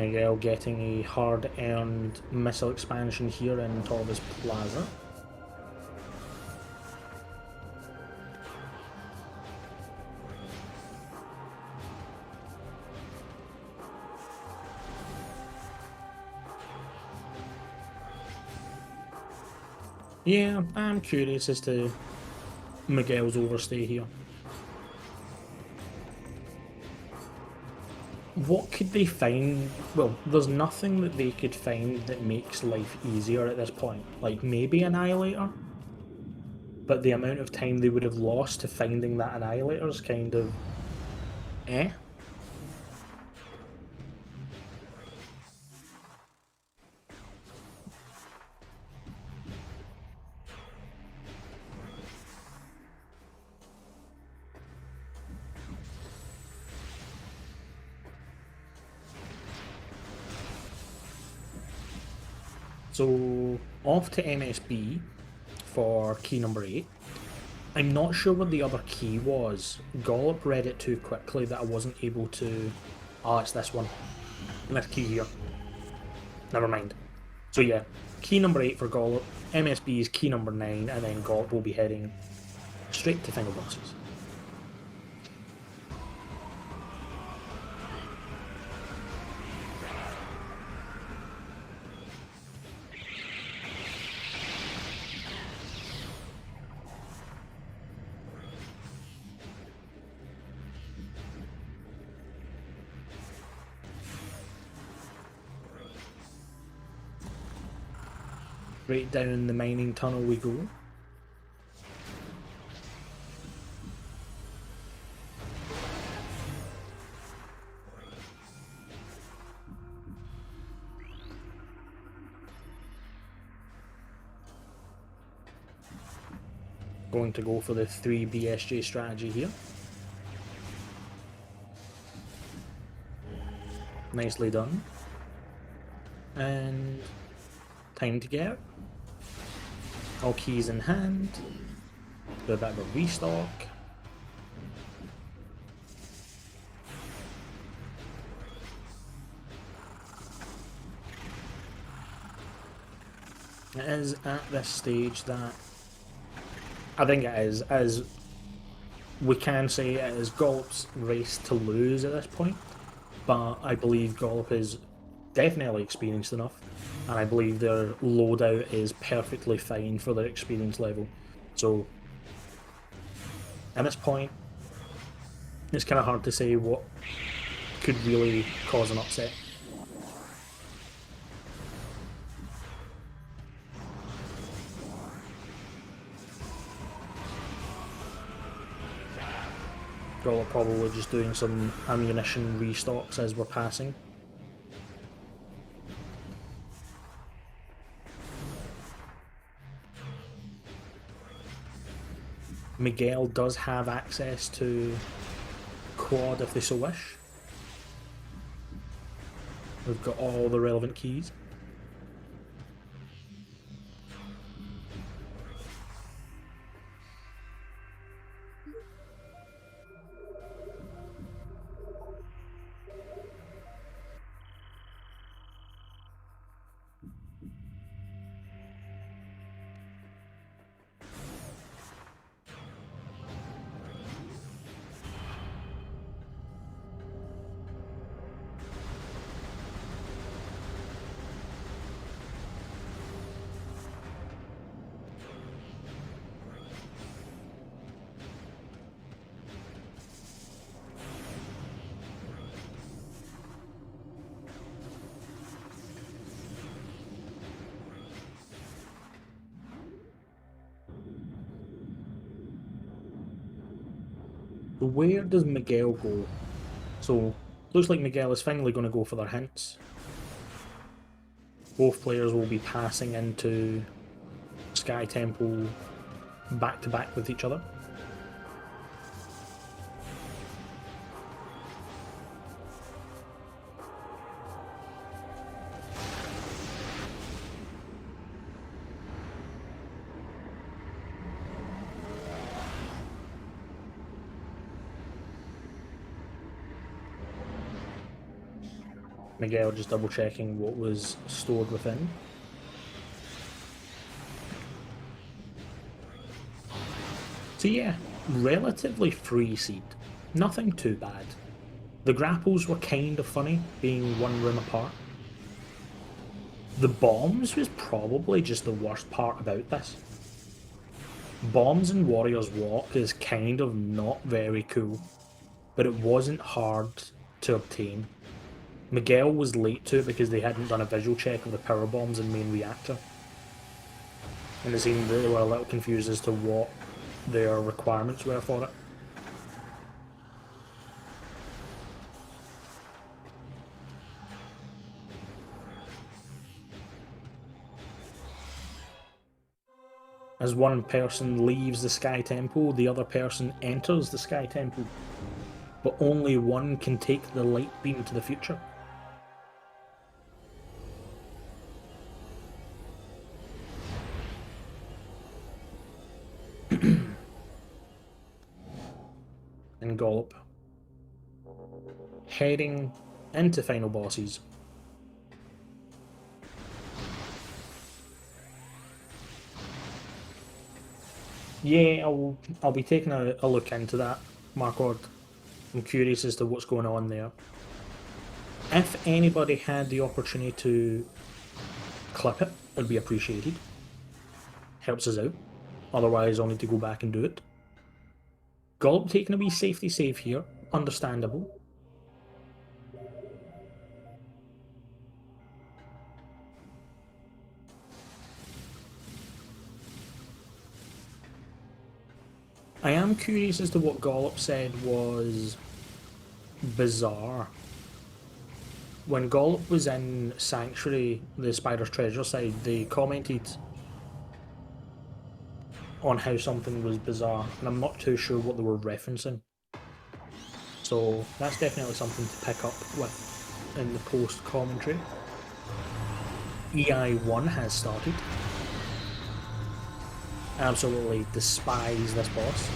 Miguel getting a hard-earned missile expansion here in Torvis Plaza. Yeah, I'm curious as to Miguel's overstay here. What could they find? Well, there's nothing that they could find that makes life easier at this point. Like, maybe Annihilator? But the amount of time they would have lost to finding that Annihilator is kind of... eh? So, off to MSB for key number 8. I'm not sure what the other key was. Gollop read it too quickly that I wasn't able to... Ah, it's this one. This key here. Never mind. So yeah, key number 8 for Gollop, MSB is key number 9, and then Gollop will be heading straight to final bosses. Right down the mining tunnel we go. Going to go for the 3 BSJ strategy here. Nicely done. And time to get out. All keys in hand. Do a bit of a restock. It is at this stage that I think it is, as we can say it is Gollop's race to lose at this point, but I believe Gollop is definitely experienced enough, and I believe their loadout is perfectly fine for their experience level. So at this point, it's kind of hard to say what could really cause an upset. Gollop probably just doing some ammunition restocks as we're passing. Miguel does have access to quad if they so wish. We've got all the relevant keys. Where does Miguel go? So, looks like Miguel is finally going to go for their hints. Both players will be passing into Sky Temple back to back with each other. Miguel just double checking what was stored within. So yeah, relatively free seed. Nothing too bad. The grapples were kind of funny, being one room apart. The bombs was probably just the worst part about this. Bombs in Warrior's Walk is kind of not very cool, but it wasn't hard to obtain. Miguel was late to it because they hadn't done a visual check of the power bombs in main reactor. And it seemed they were a little confused as to what their requirements were for it. As one person leaves the Sky Temple, the other person enters the Sky Temple. But only one can take the light beam to the future. And Gollop. Heading into final bosses. Yeah, I'll be taking a look into that, Markord. I'm curious as to what's going on there. If anybody had the opportunity to clip it, it'd be appreciated. Helps us out. Otherwise, I'll need to go back and do it. Gollop taking a wee safety save here. Understandable. I am curious as to what Gollop said was bizarre. When Gollop was in Sanctuary, the Spider's Treasure side, they commented on how something was bizarre, and I'm not too sure what they were referencing. So that's definitely something to pick up with in the post-commentary. EI1 has started. Absolutely despise this boss.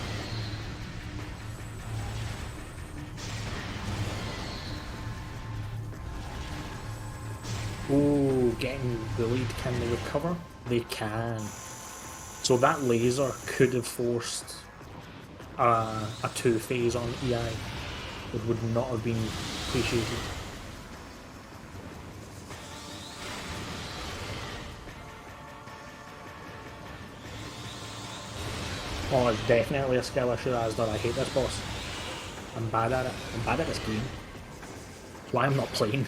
Oh, getting bullied. Can they recover? They can. So that laser could have forced a two-phase on EI. It would not have been appreciated. Oh, it's definitely a skill issue that has done. I hate this boss. I'm bad at it. I'm bad at this game. That's why I'm not playing.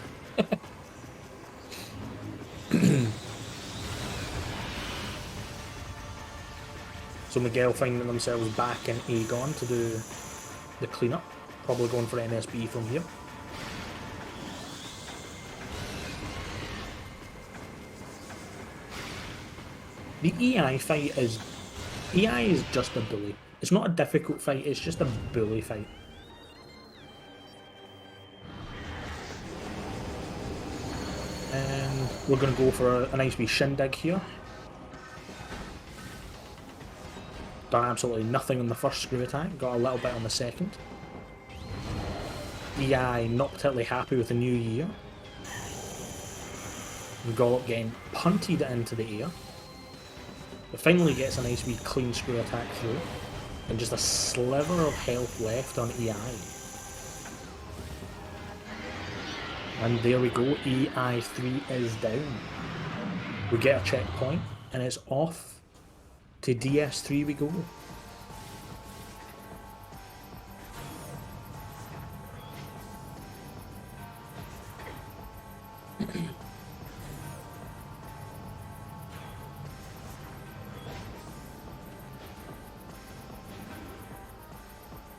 So Miguel finding themselves back in Aegon to do the cleanup. Probably going for MSB from here. The EI fight is... EI is just a bully. It's not a difficult fight, it's just a bully fight. And we're going to go for a nice wee shindig here. Done absolutely nothing on the first screw attack, got a little bit on the second. EI not particularly happy with the new year. And Gollop getting punted into the air. But finally gets a nice wee clean screw attack through. And just a sliver of health left on EI. And there we go, EI3 is down. We get a checkpoint, and it's off to DS3 we go.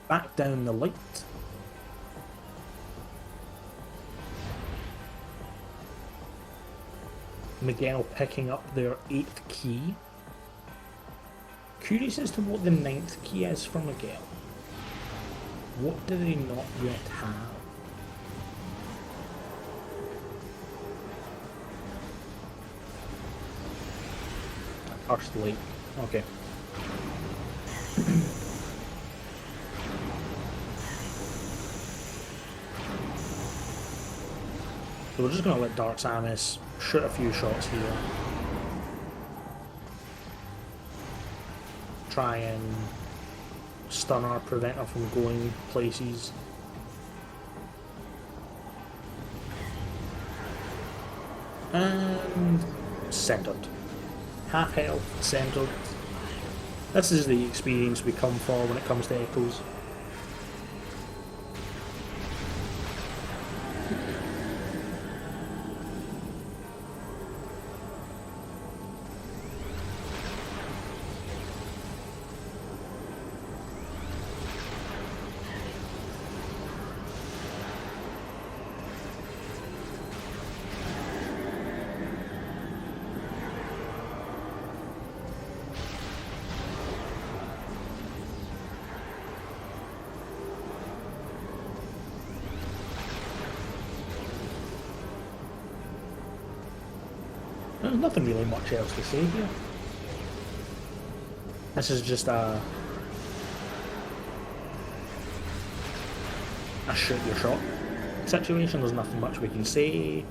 Back down the light. Miguel picking up their 8th key. Curious as to what the 9th key is for Miguel. What do they not yet have? First light. Okay. So we're just going to let Dark Samus shoot a few shots here. Try and stun her, prevent her from going places. And centered. Half health, centered. This is the experience we come for when it comes to Echoes. There's nothing really much else to say here. This is just a shoot your shot situation. There's nothing much we can say.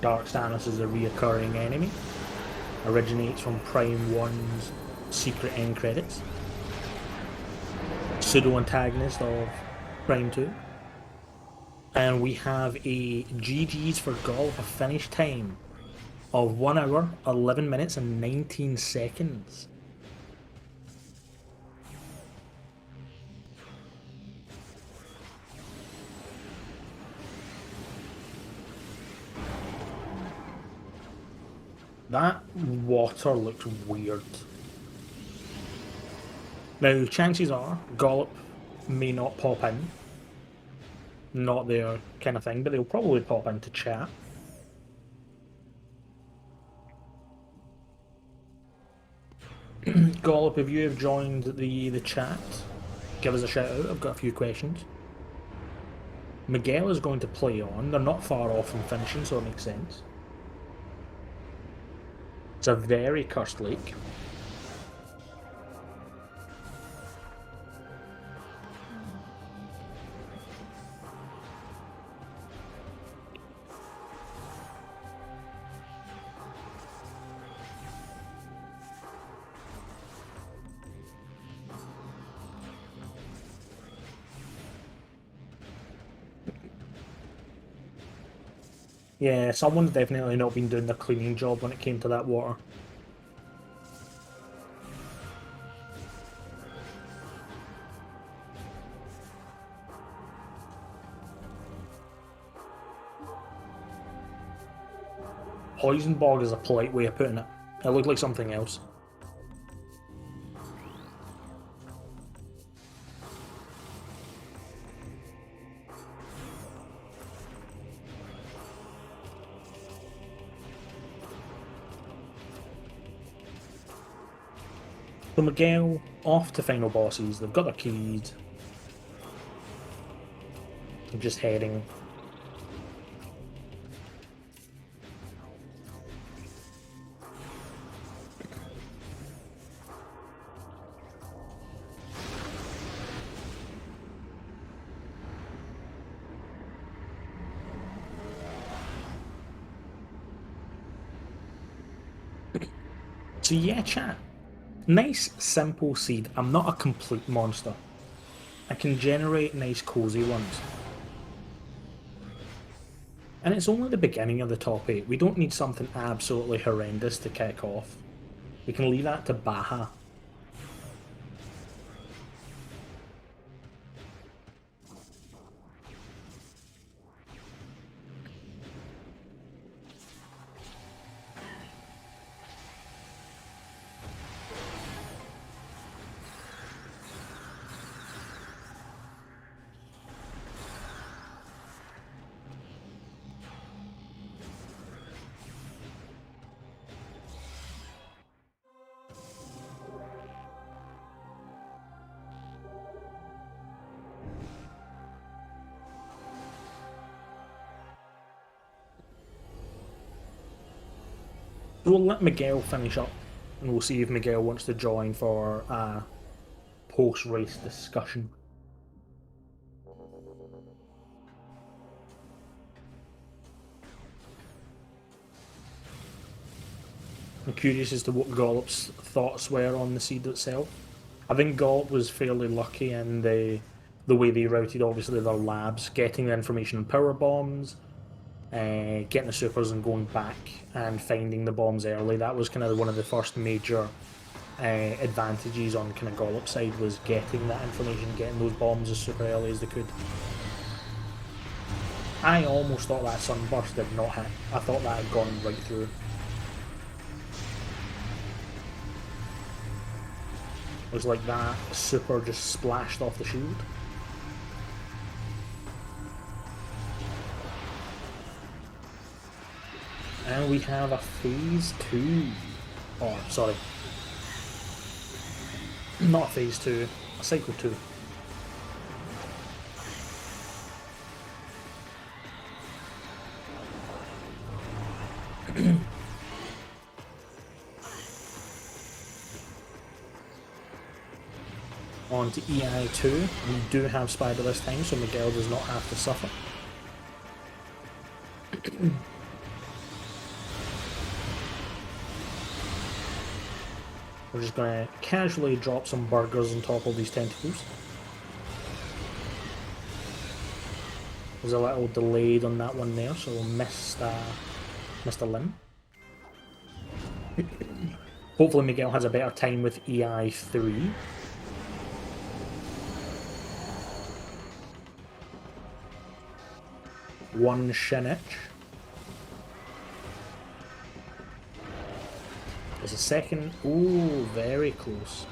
Dark Samus is a reoccurring enemy. Originates from Prime 1's secret end credits. Pseudo-antagonist of Prime 2. And we have a GG's for Gollop, a finish time of 1 hour, 11 minutes and 19 seconds. That water looks weird. Now, chances are Gollop may not pop in. Not their kind of thing, but they'll probably pop into chat. Gollop, if you have joined the chat, give us a shout out. I've got a few questions. Miguel is going to play on. They're not far off from finishing, so it makes sense. It's a very cursed lake. Yeah, someone's definitely not been doing the cleaning job when it came to that water. Poison bog is a polite way of putting it. It looked like something else. So Miguel, off to final bosses. They've got their keys. They're just heading. So yeah, chat. Nice, simple seed. I'm not a complete monster. I can generate nice, cozy ones. And it's only the beginning of the top 8. We don't need something absolutely horrendous to kick off. We can leave that to Baja. We'll let Miguel finish up, and we'll see if Miguel wants to join for a post-race discussion. I'm curious as to what Gollop's thoughts were on the seed itself. I think Gollop was fairly lucky in the way they routed, obviously, their labs, getting the information on power bombs, getting the supers and going back and finding the bombs early. That was kind of one of the first major advantages on kind of Gollop's side, was getting that information, getting those bombs as super early as they could. I almost thought that sunburst did not hit. I thought that had gone right through. It was like that super just splashed off the shield. And we have a phase 2. Oh, sorry. Not a phase 2, a cycle 2. On to EI2. We do have Spider this time, so Miguel does not have to suffer. We're just going to casually drop some burgers on top of these tentacles. There's a little delayed on that one there, so we'll miss a limb. Hopefully Miguel has a better time with EI3. One Shinich. There's a second. Ooh, very close.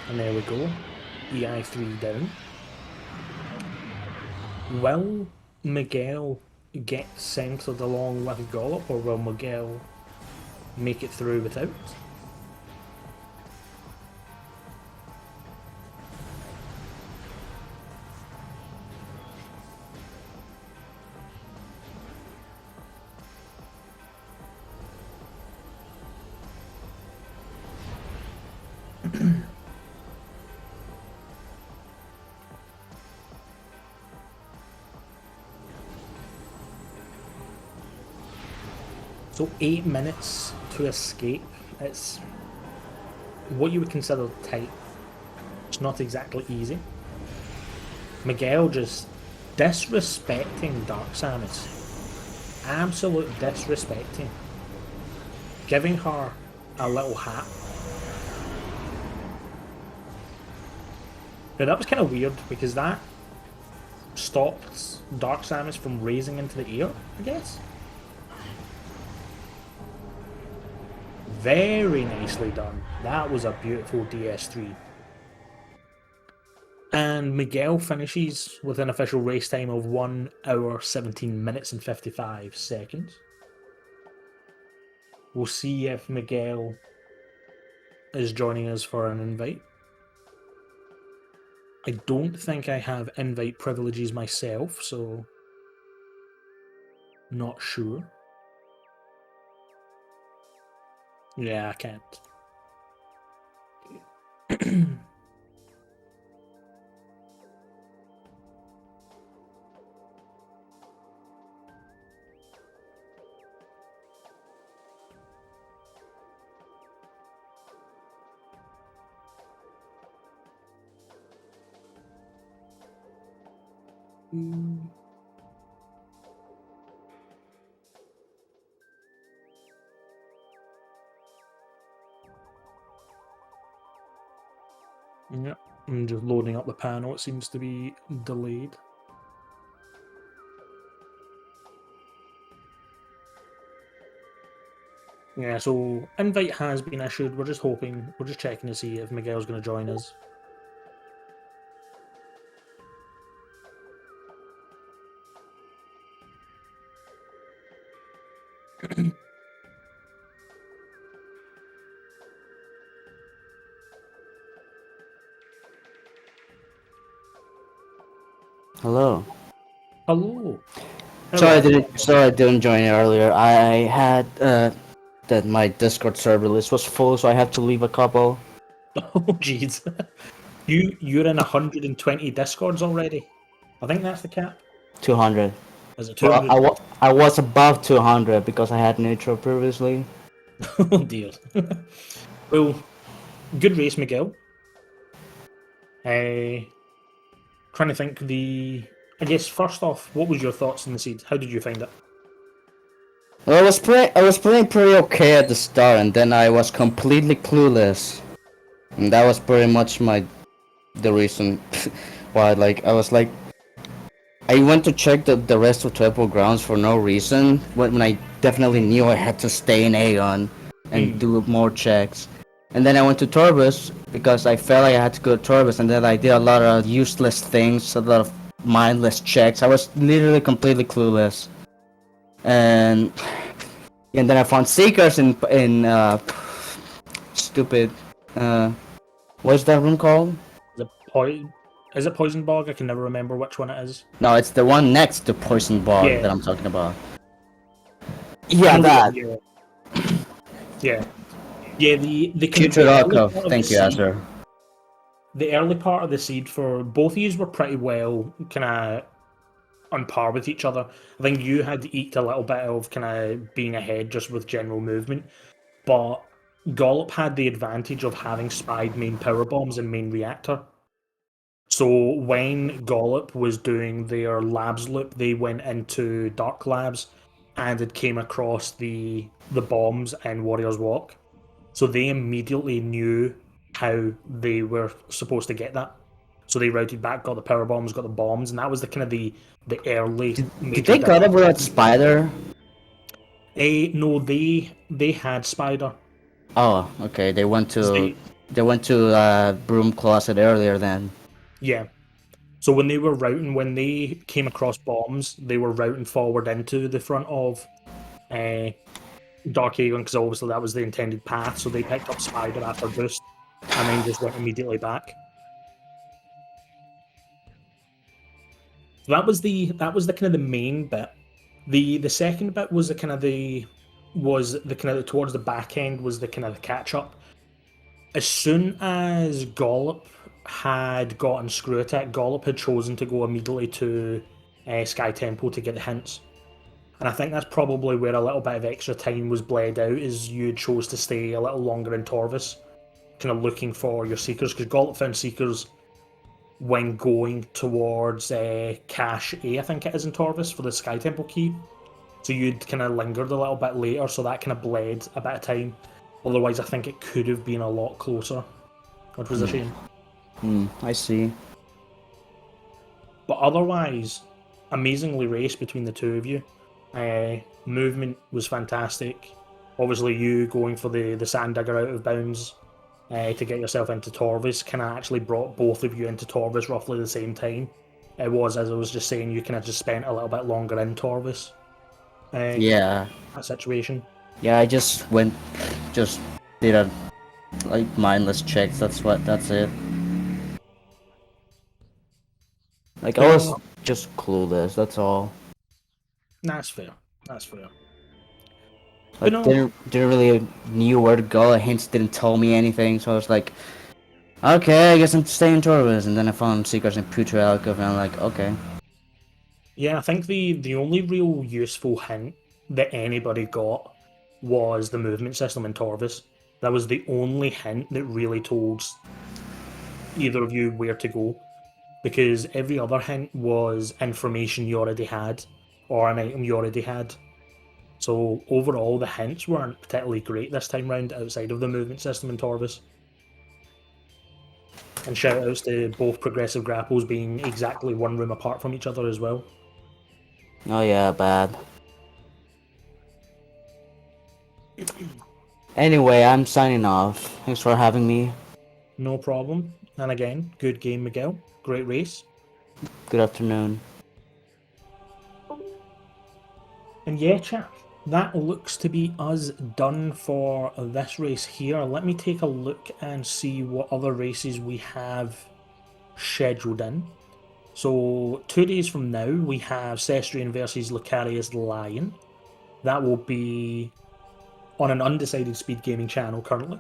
And there we go. EI3 down. Will Miguel get centered along with Gollop, or will Miguel make it through without? So 8 minutes to escape. It's what you would consider tight. It's not exactly easy. Miguel just disrespecting Dark Samus. Absolute disrespecting. Giving her a little hat. Now that was kind of weird, because that stopped Dark Samus from raising into the air, I guess. Very nicely done. That was a beautiful DS3. And Miguel finishes with an official race time of 1 hour, 17 minutes and 55 seconds. We'll see if Miguel is joining us for an invite. I don't think I have invite privileges myself, so not sure. Yeah, I can't. Yep, I'm just loading up the panel. It seems to be delayed. Yeah, so invite has been issued. We're just checking to see if Miguel's going to join us. Hello. Hello. Sorry I didn't join earlier. I had that my Discord server list was full, so I had to leave a couple. Oh jeez. You're in 120 Discords already. I think that's the cap. 200. Is it Well, 200? I was above 200 because I had Nitro previously. Oh dear. Well, good race, Miguel. Trying to think I guess first off, what was your thoughts on the seed? How did you find it? Well, I was playing pretty okay at the start, and then I was completely clueless, and that was pretty much the reason why. Like I was like, I went to check the rest of Triple Grounds for no reason when I definitely knew I had to stay in Aeon and Hmm. do more checks. And then I went to Torbus because I felt like I had to go to Torbus, and then I did a lot of useless things, a lot of mindless checks. I was literally completely clueless, and then I found Seekers in stupid what's that room called? The po- is it Poison Bog? I can never remember which one it is. No, it's the one next to Poison Bog Yeah, that I'm talking about. I Yeah, know the that. one. Yeah, yeah, yeah. The kind of Putrid the early Alcove. part of the Thank you, seed, Azure. the early part of the seed for both of you were pretty well kind of on par with each other. I think you had eked a little bit of kind of being ahead just with general movement, but Gollop had the advantage of having spied main power bombs and main reactor. So when Gollop was doing their labs loop, they went into Dark Labs and it came across the bombs in Warrior's Walk. So they immediately knew how they were supposed to get that. So they routed back, got the power bombs, got the bombs, and that was the kind of the early Did major they cut up difference with that between them. spider? No, they had Spider. Oh, okay. 'Cause they They went to broom closet earlier then. Yeah. So when they were routing, when they came across bombs, they were routing forward into the front of uh, Dark Aegon because obviously that was the intended path. So they picked up Spider after boost, and then just went immediately back. So that was the kind of the main bit. The second bit was the kind of towards the back end was the kind of the catch up. As soon as Gollop had gotten Screw Attack, Gollop had chosen to go immediately to Sky Temple to get the hints. And I think that's probably where a little bit of extra time was bled out, is you chose to stay a little longer in Torvis, kind of looking for your Seekers, because Gollop found Seekers when going towards Cache A, I think it is in Torvis, for the Sky Temple key. So you'd kind of lingered a little bit later, so that kind of bled a bit of time. Otherwise, I think it could have been a lot closer, which was a shame. I see. But otherwise, amazingly raced between the two of you. Movement was fantastic. Obviously, you going for the sand digger out of bounds to get yourself into Torvis kind of actually brought both of you into Torvis roughly the same time. It was, as I was just saying, you kind of just spent a little bit longer in Torvis. Yeah. That situation. Yeah, I just did a like mindless checks. That's it. Like I was No, just clueless. That's all. that's fair. That's fair. But Like no, didn't really knew where to go. The hints didn't tell me anything, so I was like, okay, I guess I'm staying Torres. And then I found secrets in Putrid Alcove, and I'm like, okay. yeah, I think the only real useful hint that anybody got was the movement system in Torvis. That was the only hint that really told either of you where to go, because every other hint was information you already had or an item you already had. So overall, the hints weren't particularly great this time round outside of the movement system in Torvis. And shout outs to both progressive grapples being exactly one room apart from each other as well. Oh yeah, bad. Anyway, I'm signing off. Thanks for having me. No problem. And again, good game, Miguel. Great race. Good afternoon. And yeah, chap, that looks to be us done for this race here. Let me take a look and see what other races we have scheduled in. So 2 days from now, we have Cestrian versus Lucarius Lion. That will be on an undecided speed gaming channel currently,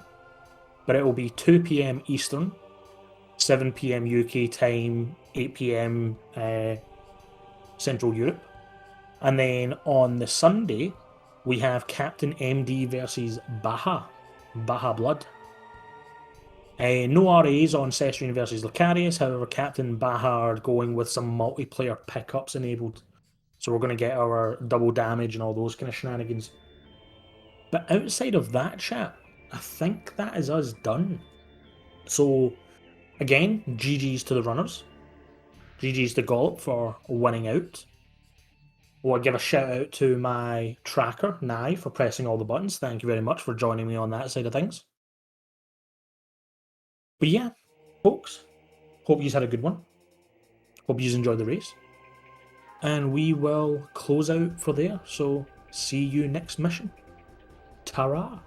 but it will be 2 p.m. Eastern, 7 p.m. UK time, 8 p.m. Central Europe. And then on the Sunday, we have Captain MD versus Baja Blood. No RAs on Cestrin versus Lucarius, however, Captain Baja are going with some multiplayer pickups enabled. So we're going to get our double damage and all those kind of shenanigans. But outside of that, chat, I think that is us done. So, again, GG's to the runners. GG's to Gollop for winning out. I want to give a shout out to my tracker, Nye, for pressing all the buttons. Thank you very much for joining me on that side of things. But yeah, folks, hope you had a good one. Hope you enjoyed the race. And we will close out for there. So, see you next mission. Ta-ra!